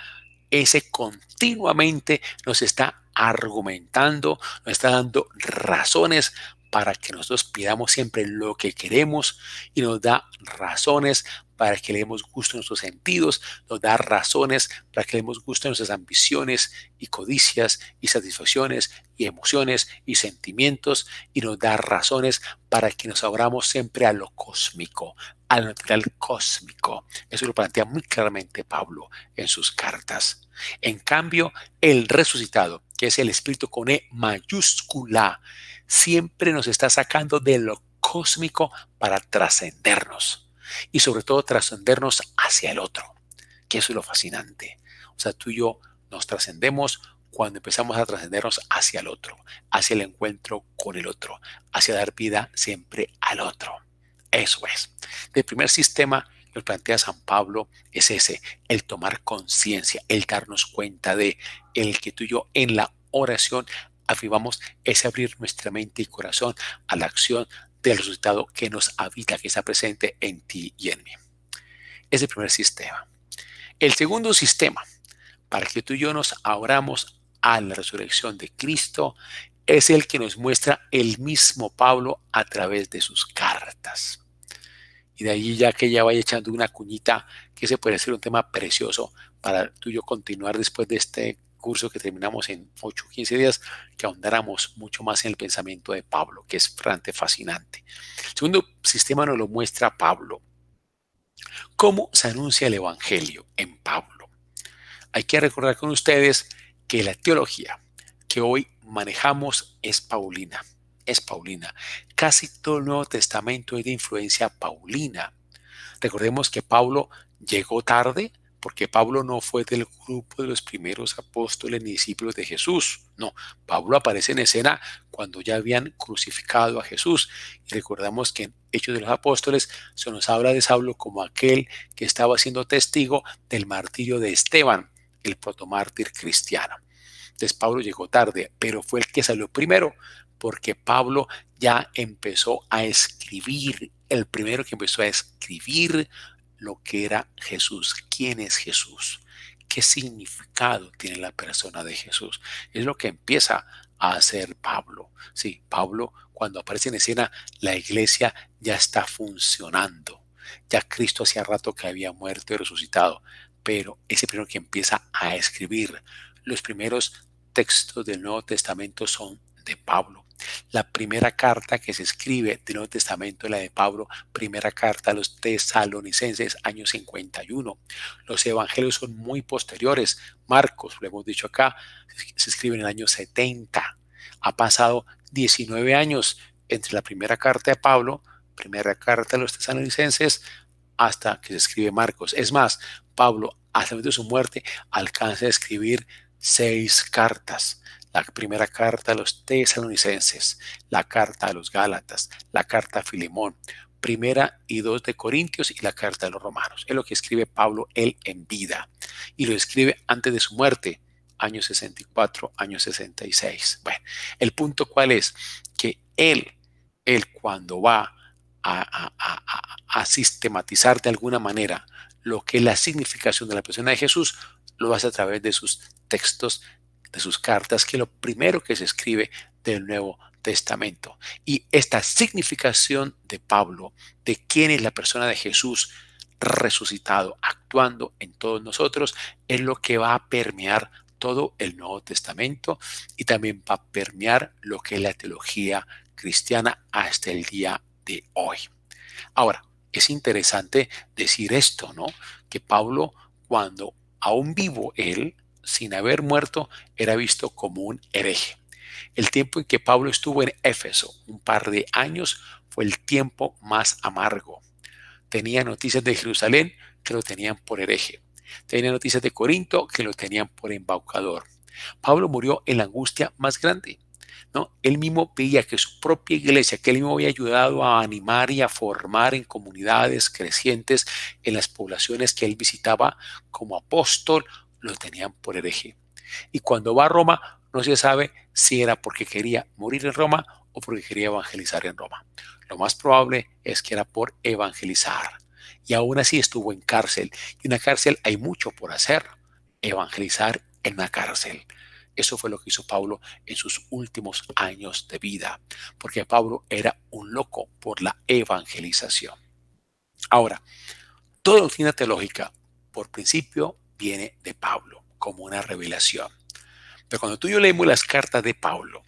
ese continuamente nos está argumentando, nos está dando razones para que nosotros pidamos siempre lo que queremos y nos da razones para que le demos gusto a nuestros sentidos, nos da razones para que le demos gusto a nuestras ambiciones y codicias y satisfacciones y emociones y sentimientos y nos da razones para que nos abramos siempre a lo cósmico, al natural cósmico. Eso lo plantea muy claramente Pablo en sus cartas. En cambio, el resucitado, que es el espíritu con E mayúscula, siempre nos está sacando de lo cósmico para trascendernos y sobre todo trascendernos hacia el otro, que eso es lo fascinante. O sea, tú y yo nos trascendemos cuando empezamos a trascendernos hacia el otro, hacia el encuentro con el otro, hacia dar vida siempre al otro. Eso es. El primer sistema que plantea San Pablo es ese, el tomar conciencia, el darnos cuenta de el que tú y yo en la oración afirmamos ese abrir nuestra mente y corazón a la acción del resucitado que nos habita, que está presente en ti y en mí. Es el primer sistema. El segundo sistema, para que tú y yo nos abramos a la resurrección de Cristo, es el que nos muestra el mismo Pablo a través de sus cartas. Y de allí ya que ella vaya echando una cuñita, que ese puede ser un tema precioso para tú y yo continuar después de este curso que terminamos en 8 o 15 días, que ahondáramos mucho más en el pensamiento de Pablo, que es realmente fascinante. El segundo sistema nos lo muestra Pablo. ¿Cómo se anuncia el Evangelio en Pablo? Hay que recordar con ustedes que la teología que hoy manejamos es paulina. Es paulina. Casi todo el Nuevo Testamento es de influencia paulina. Recordemos que Pablo llegó tarde porque Pablo no fue del grupo de los primeros apóstoles ni discípulos de Jesús. No, Pablo aparece en escena cuando ya habían crucificado a Jesús. Y recordamos que en Hechos de los Apóstoles se nos habla de Saulo como aquel que estaba siendo testigo del martirio de Esteban, el protomártir cristiano. Entonces Pablo llegó tarde, pero fue el que salió primero, porque Pablo ya empezó a escribir, el primero que empezó a escribir lo que era Jesús. ¿Quién es Jesús? ¿Qué significado tiene la persona de Jesús? Es lo que empieza a hacer Pablo. Sí, Pablo, cuando aparece en escena, la iglesia ya está funcionando. Ya Cristo hacía rato que había muerto y resucitado, pero es el primero que empieza a escribir. Los primeros textos del Nuevo Testamento son de Pablo. La primera carta que se escribe del Nuevo Testamento es la de Pablo, primera carta a los tesalonicenses, año 51. Los evangelios son muy posteriores. Marcos, lo hemos dicho acá, se escribe en el año 70. Ha pasado 19 años entre la primera carta de Pablo, primera carta a los tesalonicenses, hasta que se escribe Marcos. Es más, Pablo, hasta el momento de su muerte, alcanza a escribir 6 cartas. La primera carta a los tesalonicenses, la carta a los Gálatas, la carta a Filemón, primera y 2 de Corintios y la carta a los romanos. Es lo que escribe Pablo él en vida y lo escribe antes de su muerte, año 64, año 66. Bueno, el punto cuál es, que él cuando va a sistematizar de alguna manera lo que es la significación de la persona de Jesús, lo hace a través de sus textos, de sus cartas, que es lo primero que se escribe del Nuevo Testamento. Y esta significación de Pablo, de quién es la persona de Jesús resucitado, actuando en todos nosotros, es lo que va a permear todo el Nuevo Testamento y también va a permear lo que es la teología cristiana hasta el día de hoy. Ahora, es interesante decir esto, ¿no? Que Pablo, cuando aún vivo él, sin haber muerto, era visto como un hereje. El tiempo en que Pablo estuvo en Éfeso, un par de años, fue el tiempo más amargo. Tenía noticias de Jerusalén que lo tenían por hereje. Tenía noticias de Corinto que lo tenían por embaucador. Pablo murió en la angustia más grande. ¿no? Él mismo veía que su propia iglesia, que él mismo había ayudado a animar y a formar en comunidades crecientes en las poblaciones que él visitaba como apóstol, lo tenían por hereje. Y cuando va a Roma, no se sabe si era porque quería morir en Roma o porque quería evangelizar en Roma. Lo más probable es que era por evangelizar. Y aún así estuvo en cárcel. Y en una cárcel hay mucho por hacer. Evangelizar en una cárcel. Eso fue lo que hizo Pablo en sus últimos años de vida, porque Pablo era un loco por la evangelización. Ahora, toda doctrina teológica, por principio, viene de Pablo, como una revelación. Pero cuando tú y yo leemos las cartas de Pablo,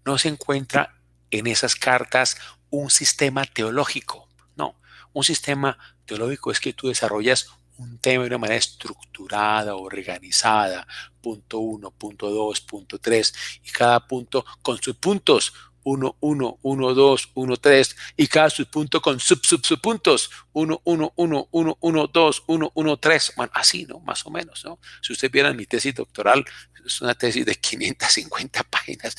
no se encuentra en esas cartas un sistema teológico. No, un sistema teológico es que tú desarrollas un tema de una manera estructurada, organizada, punto 1, punto 2, punto 3, y cada punto con sus puntos, 1, 1, 1, 2, 1, 3, y cada subpunto con subpuntos, 1, 1, 1, 1, 1, 2, 1, 1, 3, bueno, así, ¿no? Más o menos, ¿no? Si ustedes vieran mi tesis doctoral, es una tesis de 550 páginas,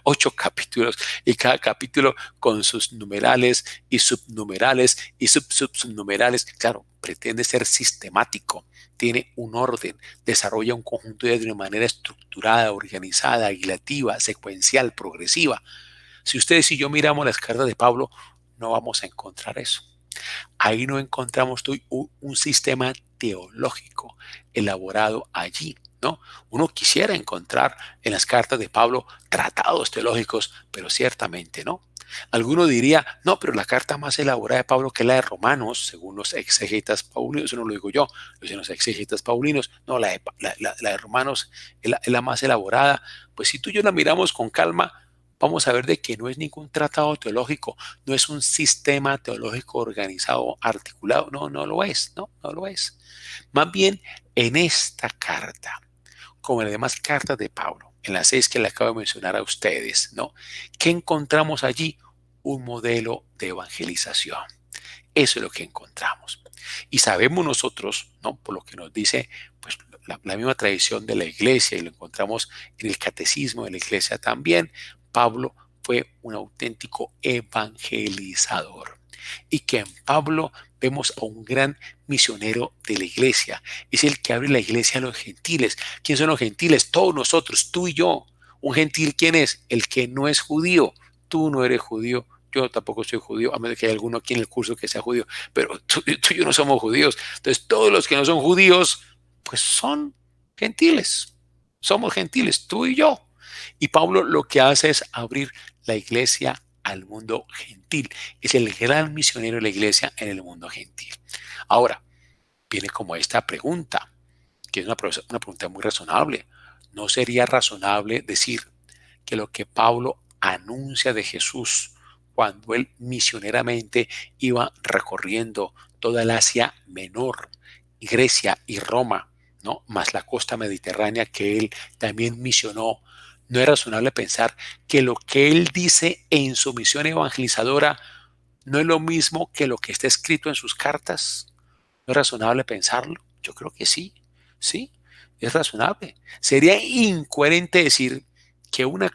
8 capítulos, y cada capítulo con sus numerales y subnumerales y subnumerales. Claro, pretende ser sistemático, tiene un orden, desarrolla un conjunto de ideas de una manera estructurada, organizada, hilativa, secuencial, progresiva. Si ustedes y yo miramos las cartas de Pablo, no vamos a encontrar eso. Ahí no encontramos un sistema teológico elaborado allí, ¿no? Uno quisiera encontrar en las cartas de Pablo tratados teológicos, pero ciertamente no. Alguno diría, no, pero la carta más elaborada de Pablo que la de Romanos, según los exegetas paulinos, eso no lo digo yo, lo dicen los exegetas paulinos, no, la de Romanos es la más elaborada. Pues si tú y yo la miramos con calma, vamos a ver de que no es ningún tratado teológico, no es un sistema teológico organizado, articulado, no, no lo es, no lo es. Más bien, en esta carta, como en las demás cartas de Pablo, en las 6 que le acabo de mencionar a ustedes, ¿no? ¿Qué encontramos allí? Un modelo de evangelización. Eso es lo que encontramos. Y sabemos nosotros, ¿no? Por lo que nos dice pues, la misma tradición de la iglesia, y lo encontramos en el catecismo de la iglesia también, Pablo fue un auténtico evangelizador. Y que en Pablo vemos a un gran misionero de la iglesia. Es el que abre la iglesia a los gentiles. ¿Quiénes son los gentiles? Todos nosotros, tú y yo. ¿Un gentil quién es? El que no es judío. Tú no eres judío. Yo tampoco soy judío, a menos que haya alguno aquí en el curso que sea judío. Pero tú y yo no somos judíos. Entonces todos los que no son judíos, pues son gentiles. Somos gentiles, tú y yo. Y Pablo lo que hace es abrir la iglesia al mundo gentil. Es el gran misionero de la iglesia en el mundo gentil. Ahora, viene como esta pregunta, que es una pregunta muy razonable. ¿No sería razonable decir que lo que Pablo anuncia de Jesús cuando él misioneramente iba recorriendo toda el Asia Menor, Grecia y Roma, ¿no? Más la costa mediterránea que él también misionó? ¿No es razonable pensar que lo que él dice en su misión evangelizadora no es lo mismo que lo que está escrito en sus cartas? ¿No es razonable pensarlo? Yo creo que sí, sí, es razonable. Sería incoherente decir que una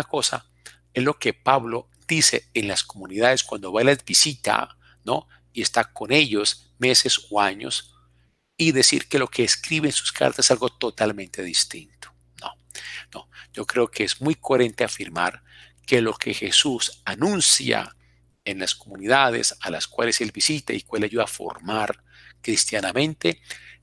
cosa es lo que Pablo dice en las comunidades cuando va y las visita, ¿no? Y está con ellos meses o años, y decir que lo que escribe en sus cartas es algo totalmente distinto. No, no, yo creo que es muy coherente afirmar que lo que Jesús anuncia en las comunidades a las cuales él visita y cuál ayuda a formar cristianamente,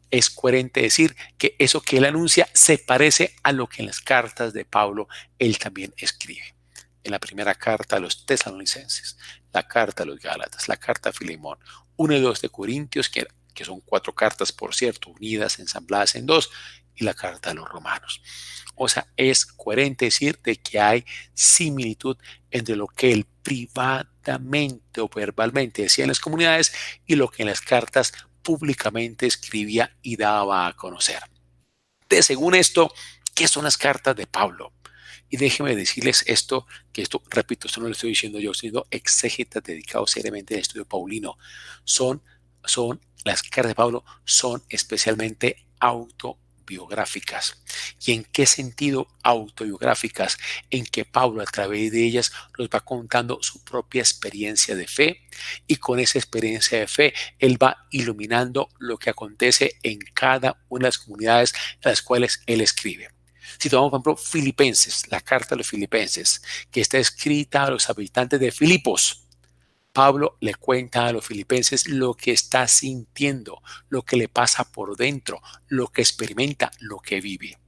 es coherente decir que eso que él anuncia se parece a lo que en las cartas de Pablo él también escribe. En la primera carta a los tesalonicenses, la carta a los Gálatas, la carta a Filemón, 1 y 2 de Corintios, que son 4 cartas, por cierto, unidas, ensambladas en 2, y la carta a los romanos. O sea, es coherente decir de que hay similitud entre lo que él privadamente o verbalmente decía en las comunidades y lo que en las cartas públicamente escribía y daba a conocer. Entonces, según esto, ¿qué son las cartas de Pablo? Y déjenme decirles esto, que esto, repito, esto no lo estoy diciendo yo, sino exégetas dedicados seriamente al estudio paulino. Las cartas de Pablo son especialmente autobiográficas. autobiográficas. ¿Y en qué sentido autobiográficas? En que Pablo a través de ellas nos va contando su propia experiencia de fe, y con esa experiencia de fe él va iluminando lo que acontece en cada una de las comunidades en las cuales él escribe. Si tomamos, por ejemplo, Filipenses, la carta a los Filipenses, que está escrita a los habitantes de Filipos, Pablo le cuenta a los filipenses lo que está sintiendo, lo que le pasa por dentro, lo que experimenta, lo que vive.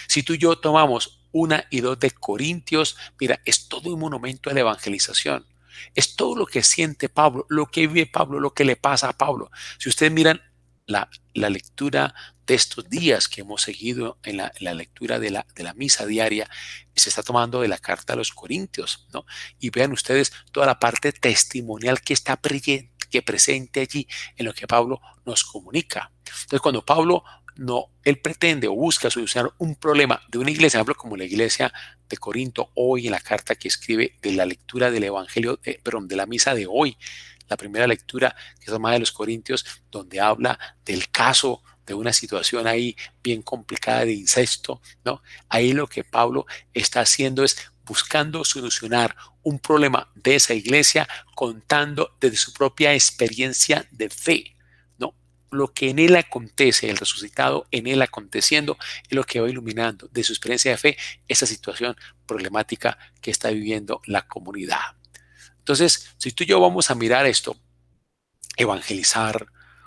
Si tú y yo tomamos 1 y 2 de Corintios, mira, es todo un monumento a la evangelización. Es todo lo que siente Pablo, lo que vive Pablo, lo que le pasa a Pablo. Si ustedes miran la lectura de estos días que hemos seguido en la lectura de la misa diaria, se está tomando de la carta a los Corintios, ¿no? Y vean ustedes toda la parte testimonial que está presente allí en lo que Pablo nos comunica. Entonces, cuando Pablo él pretende o busca solucionar un problema de una iglesia, por ejemplo, como la iglesia de Corinto, hoy en la carta que escribe de la lectura del Evangelio, de la misa de hoy, la primera lectura que es llamada de los Corintios, donde habla del caso de una situación ahí bien complicada de incesto, ¿no? Ahí lo que Pablo está haciendo es buscando solucionar un problema de esa iglesia, contando desde su propia experiencia de fe, ¿no? Lo que en él acontece, el resucitado en él aconteciendo, es lo que va iluminando de su experiencia de fe esa situación problemática que está viviendo la comunidad. Entonces, si tú y yo vamos a mirar esto, evangelizar,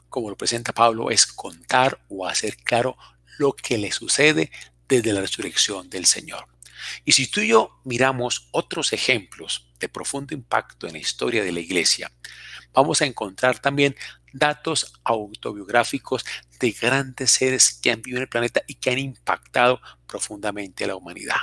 como lo presenta Pablo, es contar o hacer claro lo que le sucede desde la resurrección del Señor. Y si tú y yo miramos otros ejemplos de profundo impacto en la historia de la iglesia, vamos a encontrar también datos autobiográficos de grandes seres que han vivido en el planeta y que han impactado profundamente a la humanidad.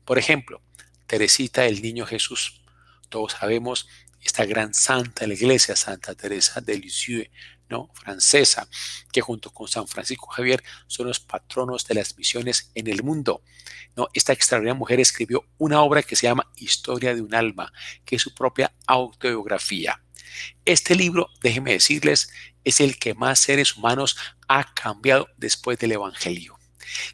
Por ejemplo, Teresita del Niño Jesús. Todos sabemos esta gran santa de la iglesia, Santa Teresa de Lisieux, ¿no? Francesa, que junto con San Francisco Javier son los patronos de las misiones en el mundo, ¿no? Esta extraordinaria mujer escribió una obra que se llama Historia de un alma, que es su propia autobiografía. Este libro, déjenme decirles, es el que más seres humanos ha cambiado después del Evangelio.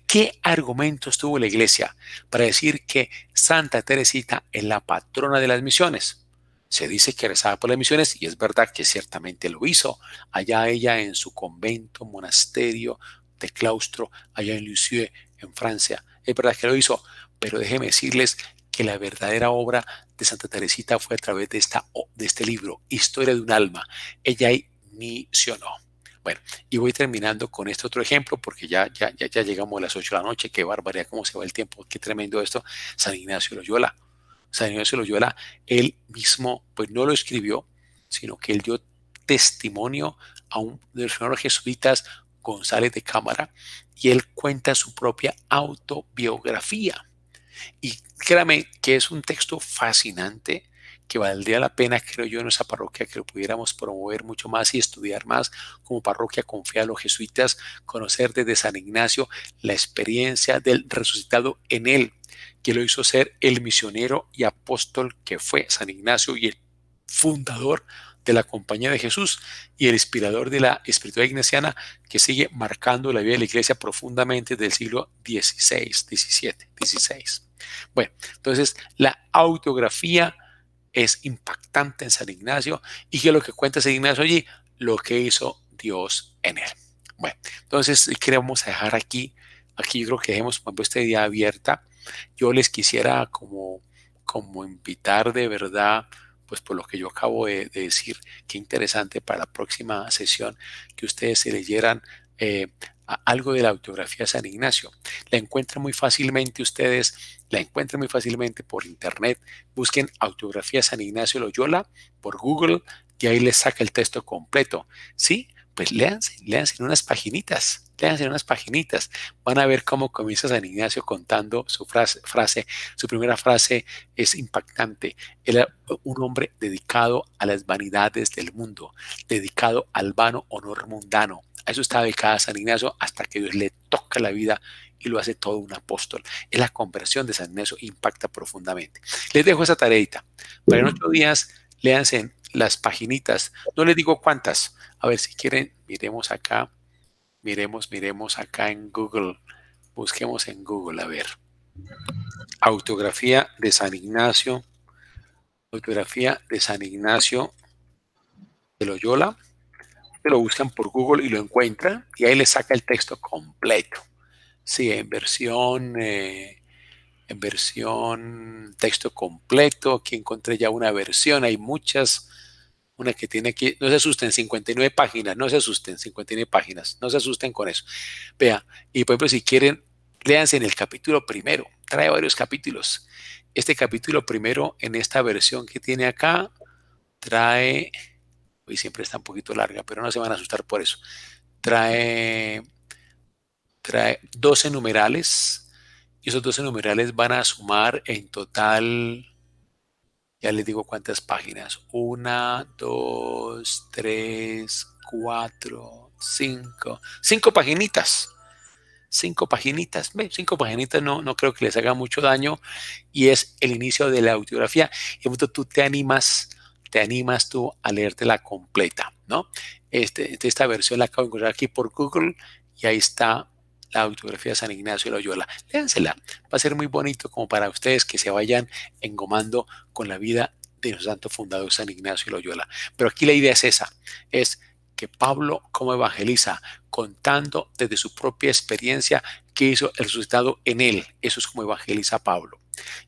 ¿Qué argumentos tuvo la iglesia para decir que Santa Teresita es la patrona de las misiones? Se dice que rezaba por las misiones y es verdad que ciertamente lo hizo. Allá ella en su convento, monasterio de claustro, allá en Lisieux, en Francia. Es verdad que lo hizo, pero déjenme decirles que la verdadera obra de Santa Teresita fue a través de este libro, Historia de un alma. Ella ahí misionó. Bueno, y voy terminando con este otro ejemplo porque ya llegamos a las 8 de la noche. Qué barbaridad, cómo se va el tiempo, qué tremendo esto. San Ignacio de Loyola. San Ignacio de Loyola, él mismo, pues no lo escribió, sino que él dio testimonio a un de los primeros jesuitas, González de Cámara, y él cuenta su propia autobiografía. Y créame que es un texto fascinante que valdría la pena, creo yo, en nuestra parroquia que lo pudiéramos promover mucho más y estudiar más como parroquia confiada a los jesuitas, conocer desde San Ignacio la experiencia del resucitado en él, que lo hizo ser el misionero y apóstol que fue San Ignacio y el fundador de la Compañía de Jesús y el inspirador de la espiritualidad ignaciana que sigue marcando la vida de la iglesia profundamente desde el siglo XVI, XVII, XVI. Bueno, entonces la autobiografía es impactante en San Ignacio y que lo que cuenta San Ignacio allí, lo que hizo Dios en él. Bueno, entonces queremos dejar aquí yo creo que dejemos esta idea abierta. Yo les quisiera como invitar de verdad, pues por lo que yo acabo de decir, qué interesante para la próxima sesión que ustedes se leyeran algo de la autobiografía de San Ignacio. La encuentran muy fácilmente por internet. Busquen autobiografía de San Ignacio de Loyola por Google y ahí les saca el texto completo. ¿Sí? Pues léanse en unas paginitas. Van a ver cómo comienza San Ignacio contando su frase. Su primera frase es impactante. Era un hombre dedicado a las vanidades del mundo, dedicado al vano honor mundano. A eso está dedicada San Ignacio hasta que Dios le toca la vida y lo hace todo un apóstol. Es la conversión de San Ignacio, impacta profundamente. Les dejo esa tareita. Para en 8 días, léanse en las paginitas. No les digo cuántas. A ver si quieren, miremos acá. Miremos acá en Google. Busquemos en Google, a ver. Autografía de San Ignacio. Autografía de San Ignacio de Loyola. Lo buscan por Google y lo encuentran y ahí le saca el texto completo. Sí, en versión texto completo. Aquí encontré ya una versión, hay muchas. Una que tiene aquí, no se asusten, 59 páginas, no se asusten, 59 páginas, no se asusten con eso. Vea, y por ejemplo, si quieren, léanse en el capítulo primero, trae varios capítulos. Este capítulo primero, en esta versión que tiene acá, trae, hoy siempre está un poquito larga, pero no se van a asustar por eso. Trae 12 numerales y esos 12 numerales van a sumar en total, ya les digo cuántas páginas, una, dos, tres, cuatro, cinco paginitas. Cinco paginitas, ¿ve? Cinco paginitas no creo que les haga mucho daño y es el inicio de la autobiografía. Y de pronto tú te animas tú a leértela completa, ¿no? Esta versión la acabo de encontrar aquí por Google y ahí está la autobiografía de San Ignacio de Loyola. Léansela, va a ser muy bonito como para ustedes que se vayan engomando con la vida de nuestro santo fundador San Ignacio de Loyola. Pero aquí la idea es esa, es que Pablo como evangeliza, contando desde su propia experiencia que hizo el resucitado en él. Eso es como evangeliza Pablo.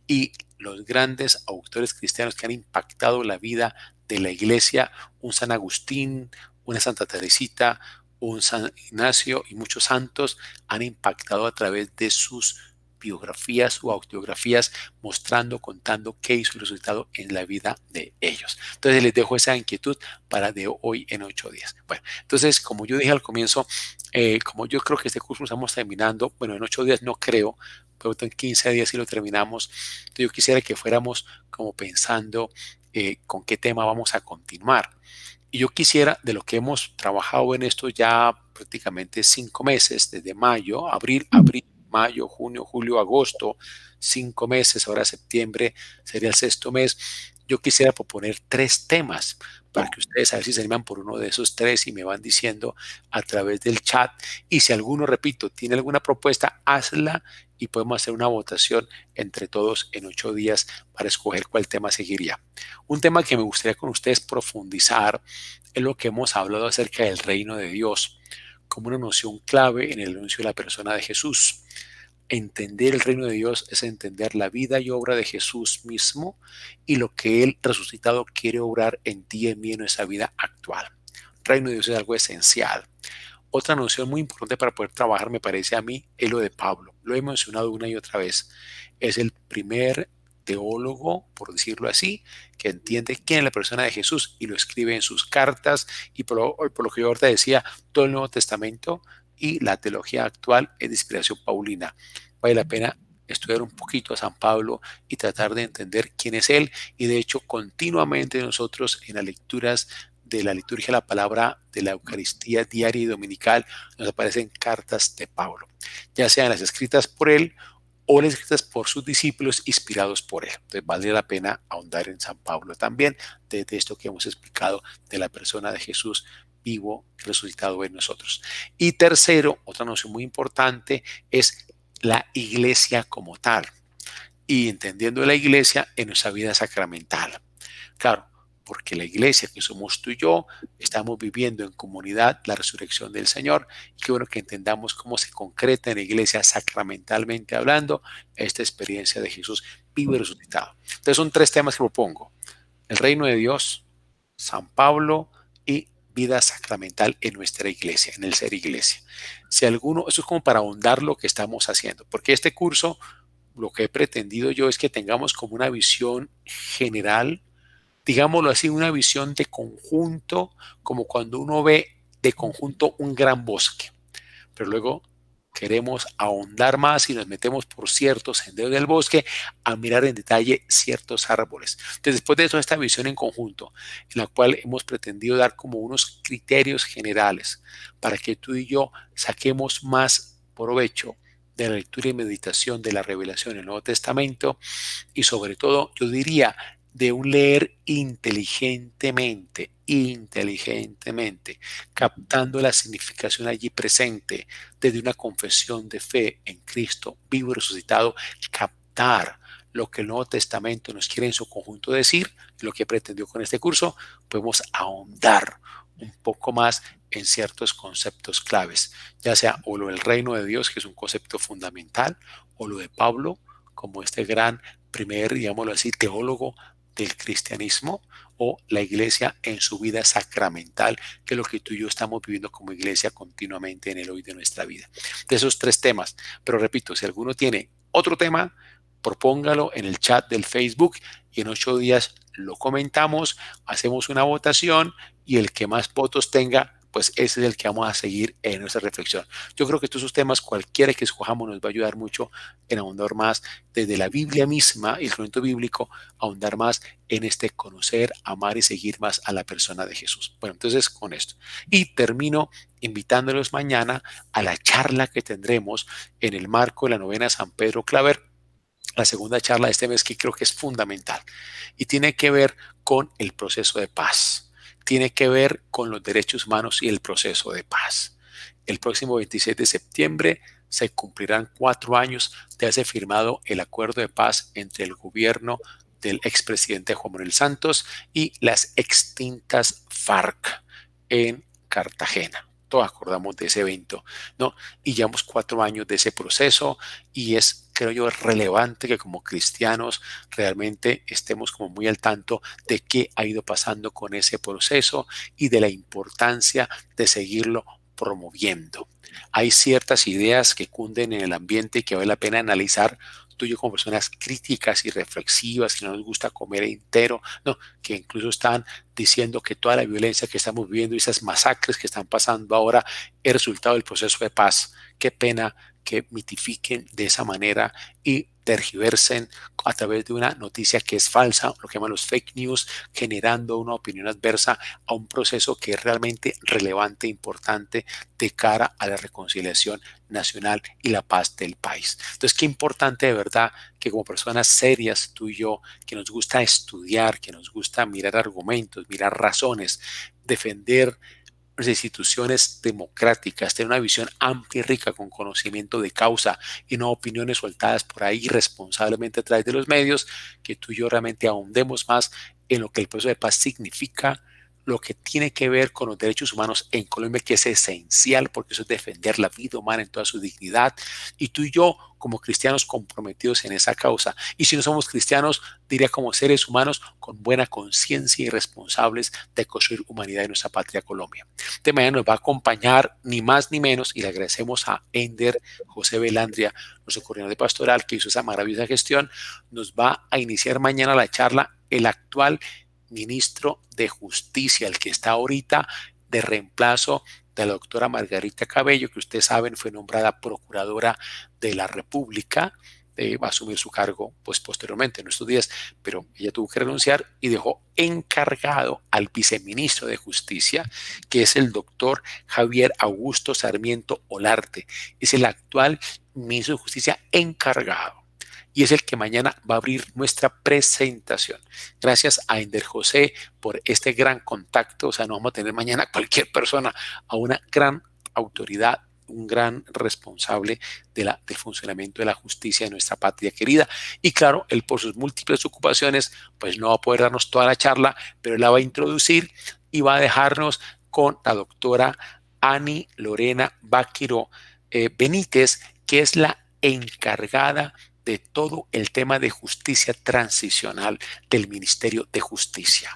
Y los grandes autores cristianos que han impactado la vida de la iglesia, un San Agustín, una Santa Teresita, un San Ignacio y muchos santos han impactado a través de sus biografías o autobiografías mostrando, contando qué hizo el resucitado en la vida de ellos. Entonces les dejo esa inquietud para de hoy en 8 días. Bueno, entonces como yo dije al comienzo, como yo creo que este curso lo estamos terminando, bueno, en 8 días no creo, pero en 15 días sí lo terminamos. Entonces yo quisiera que fuéramos como pensando con qué tema vamos a continuar. Y yo quisiera, de lo que hemos trabajado en esto ya prácticamente 5 meses, desde mayo, abril, mayo, junio, julio, agosto, 5 meses, ahora septiembre sería el sexto mes. Yo quisiera proponer 3 temas para que ustedes a ver si se animan por uno de esos 3 y me van diciendo a través del chat. Y si alguno, repito, tiene alguna propuesta, hazla y podemos hacer una votación entre todos en 8 días para escoger cuál tema seguiría. Un tema que me gustaría con ustedes profundizar es lo que hemos hablado acerca del reino de Dios como una noción clave en el anuncio de la persona de Jesús. Entender el reino de Dios es entender la vida y obra de Jesús mismo y lo que Él resucitado quiere obrar en ti y en mí en nuestra vida actual. El reino de Dios es algo esencial. Otra noción muy importante para poder trabajar, me parece a mí, es lo de Pablo. Lo he mencionado una y otra vez. Es el primer teólogo, por decirlo así, que entiende quién es la persona de Jesús y lo escribe en sus cartas y por lo que yo ahorita decía, todo el Nuevo Testamento y la teología actual es de inspiración paulina. Vale la pena estudiar un poquito a San Pablo y tratar de entender quién es él y de hecho continuamente nosotros en las lecturas de la liturgia de la palabra de la Eucaristía diaria y dominical nos aparecen cartas de Pablo, ya sean las escritas por él o las escritas por sus discípulos inspirados por él. Entonces vale la pena ahondar en San Pablo también, desde esto que hemos explicado de la persona de Jesús vivo, resucitado en nosotros. Y tercero, otra noción muy importante es la iglesia como tal y entendiendo la iglesia en nuestra vida sacramental. Claro, porque la iglesia que somos tú y yo, estamos viviendo en comunidad la resurrección del Señor y qué bueno que entendamos cómo se concreta en la iglesia sacramentalmente hablando esta experiencia de Jesús vivo y resucitado. Entonces son 3 temas que propongo: el reino de Dios, San Pablo y vida sacramental en nuestra iglesia, en el ser iglesia. Si alguno, eso es como para ahondar lo que estamos haciendo, porque este curso, lo que he pretendido yo es que tengamos como una visión general, digámoslo así, una visión de conjunto, como cuando uno ve de conjunto un gran bosque, pero luego queremos ahondar más y nos metemos por ciertos senderos del bosque a mirar en detalle ciertos árboles. Entonces, después de eso, esta visión en conjunto, en la cual hemos pretendido dar como unos criterios generales para que tú y yo saquemos más provecho de la lectura y meditación de la revelación del Nuevo Testamento y sobre todo, yo diría, de un leer inteligentemente inteligentemente, captando la significación allí presente desde una confesión de fe en Cristo vivo y resucitado, captar lo que el Nuevo Testamento nos quiere en su conjunto decir, lo que pretendió con este curso, podemos ahondar un poco más en ciertos conceptos claves, ya sea o lo del reino de Dios, que es un concepto fundamental, o lo de Pablo, como este gran primer, digámoslo así, teólogo del cristianismo, o la iglesia en su vida sacramental, que es lo que tú y yo estamos viviendo como iglesia continuamente en el hoy de nuestra vida. De esos tres temas, pero repito, si alguno tiene otro tema, propóngalo en el chat del Facebook y en 8 días lo comentamos, hacemos una votación y el que más votos tenga, pues ese es el que vamos a seguir en nuestra reflexión. Yo creo que todos esos temas, cualquiera que escojamos, nos va a ayudar mucho en ahondar más desde la Biblia misma y el conocimiento bíblico, ahondar más en este conocer, amar y seguir más a la persona de Jesús. Bueno, entonces con esto. Y termino invitándolos mañana a la charla que tendremos en el marco de la novena San Pedro Claver, la segunda charla de este mes, que creo que es fundamental y tiene que ver con el proceso de paz, tiene que ver con los derechos humanos y el proceso de paz. El próximo 26 de septiembre se cumplirán 4 años de haberse firmado el acuerdo de paz entre el gobierno del expresidente Juan Manuel Santos y las extintas FARC en Cartagena. Todos acordamos de ese evento, ¿no? Y llevamos 4 años de ese proceso y es, creo yo, relevante que como cristianos realmente estemos como muy al tanto de qué ha ido pasando con ese proceso y de la importancia de seguirlo promoviendo. Hay ciertas ideas que cunden en el ambiente y que vale la pena analizar tú y yo como personas críticas y reflexivas, que no nos gusta comer entero, no, que incluso están diciendo que toda la violencia que estamos viviendo y esas masacres que están pasando ahora es resultado del proceso de paz. Qué pena que mitifiquen de esa manera y tergiversen a través de una noticia que es falsa, lo que llaman los fake news, generando una opinión adversa a un proceso que es realmente relevante e importante de cara a la reconciliación nacional y la paz del país. Entonces, qué importante de verdad que como personas serias, tú y yo, que nos gusta estudiar, que nos gusta mirar argumentos, mirar razones, defender las instituciones democráticas, tener una visión amplia y rica con conocimiento de causa y no opiniones soltadas por ahí irresponsablemente a través de los medios, que tú y yo realmente ahondemos más en lo que el proceso de paz significa, lo que tiene que ver con los derechos humanos en Colombia, que es esencial porque eso es defender la vida humana en toda su dignidad, y tú y yo como cristianos comprometidos en esa causa. Y si no somos cristianos, diría como seres humanos con buena conciencia y responsables de construir humanidad en nuestra patria Colombia. De mañana nos va a acompañar ni más ni menos, y le agradecemos a Ender José Belandria, nuestro coordinador pastoral, que hizo esa maravillosa gestión. Nos va a iniciar mañana la charla el actual ministro de Justicia, el que está ahorita de reemplazo de la doctora Margarita Cabello, que ustedes saben fue nombrada procuradora de la República. Va a asumir su cargo pues posteriormente en estos días, pero ella tuvo que renunciar y dejó encargado al viceministro de Justicia, que es el doctor Javier Augusto Sarmiento Olarte. Es el actual ministro de Justicia encargado y es el que mañana va a abrir nuestra presentación. Gracias a Ender José por este gran contacto. O sea, no vamos a tener mañana cualquier persona, a una gran autoridad, un gran responsable del funcionamiento de la justicia de nuestra patria querida. Y claro, él por sus múltiples ocupaciones, pues no va a poder darnos toda la charla, pero él la va a introducir y va a dejarnos con la doctora Ani Lorena Báquiro Benítez, que es la encargada de todo el tema de justicia transicional del Ministerio de Justicia.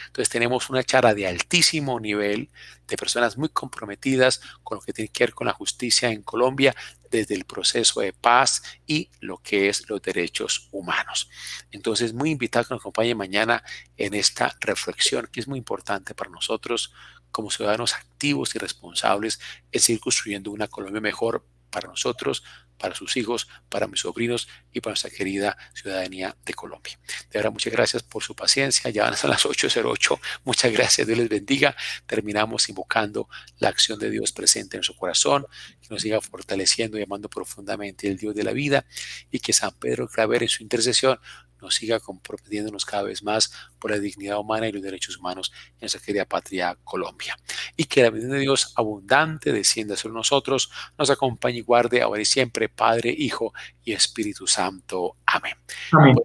Entonces tenemos una charla de altísimo nivel, de personas muy comprometidas con lo que tiene que ver con la justicia en Colombia, desde el proceso de paz y lo que es los derechos humanos. Entonces, muy invitado a que nos acompañe mañana en esta reflexión, que es muy importante para nosotros como ciudadanos activos y responsables, es ir construyendo una Colombia mejor para nosotros, para sus hijos, para mis sobrinos y para nuestra querida ciudadanía de Colombia. De verdad, muchas gracias por su paciencia. Ya van a ser las 8:08. Muchas gracias. Dios les bendiga. Terminamos invocando la acción de Dios presente en su corazón, que nos siga fortaleciendo y amando profundamente el Dios de la vida, y que San Pedro Claver en su intercesión nos siga comprometiéndonos cada vez más por la dignidad humana y los derechos humanos en nuestra querida patria Colombia. Y que la bendición de Dios abundante descienda sobre nosotros, nos acompañe y guarde ahora y siempre, Padre, Hijo y Espíritu Santo. Amén. Amén.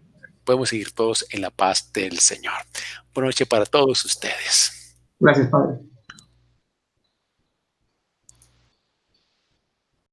Podemos seguir todos en la paz del Señor. Buenas noches para todos ustedes. Gracias, Padre.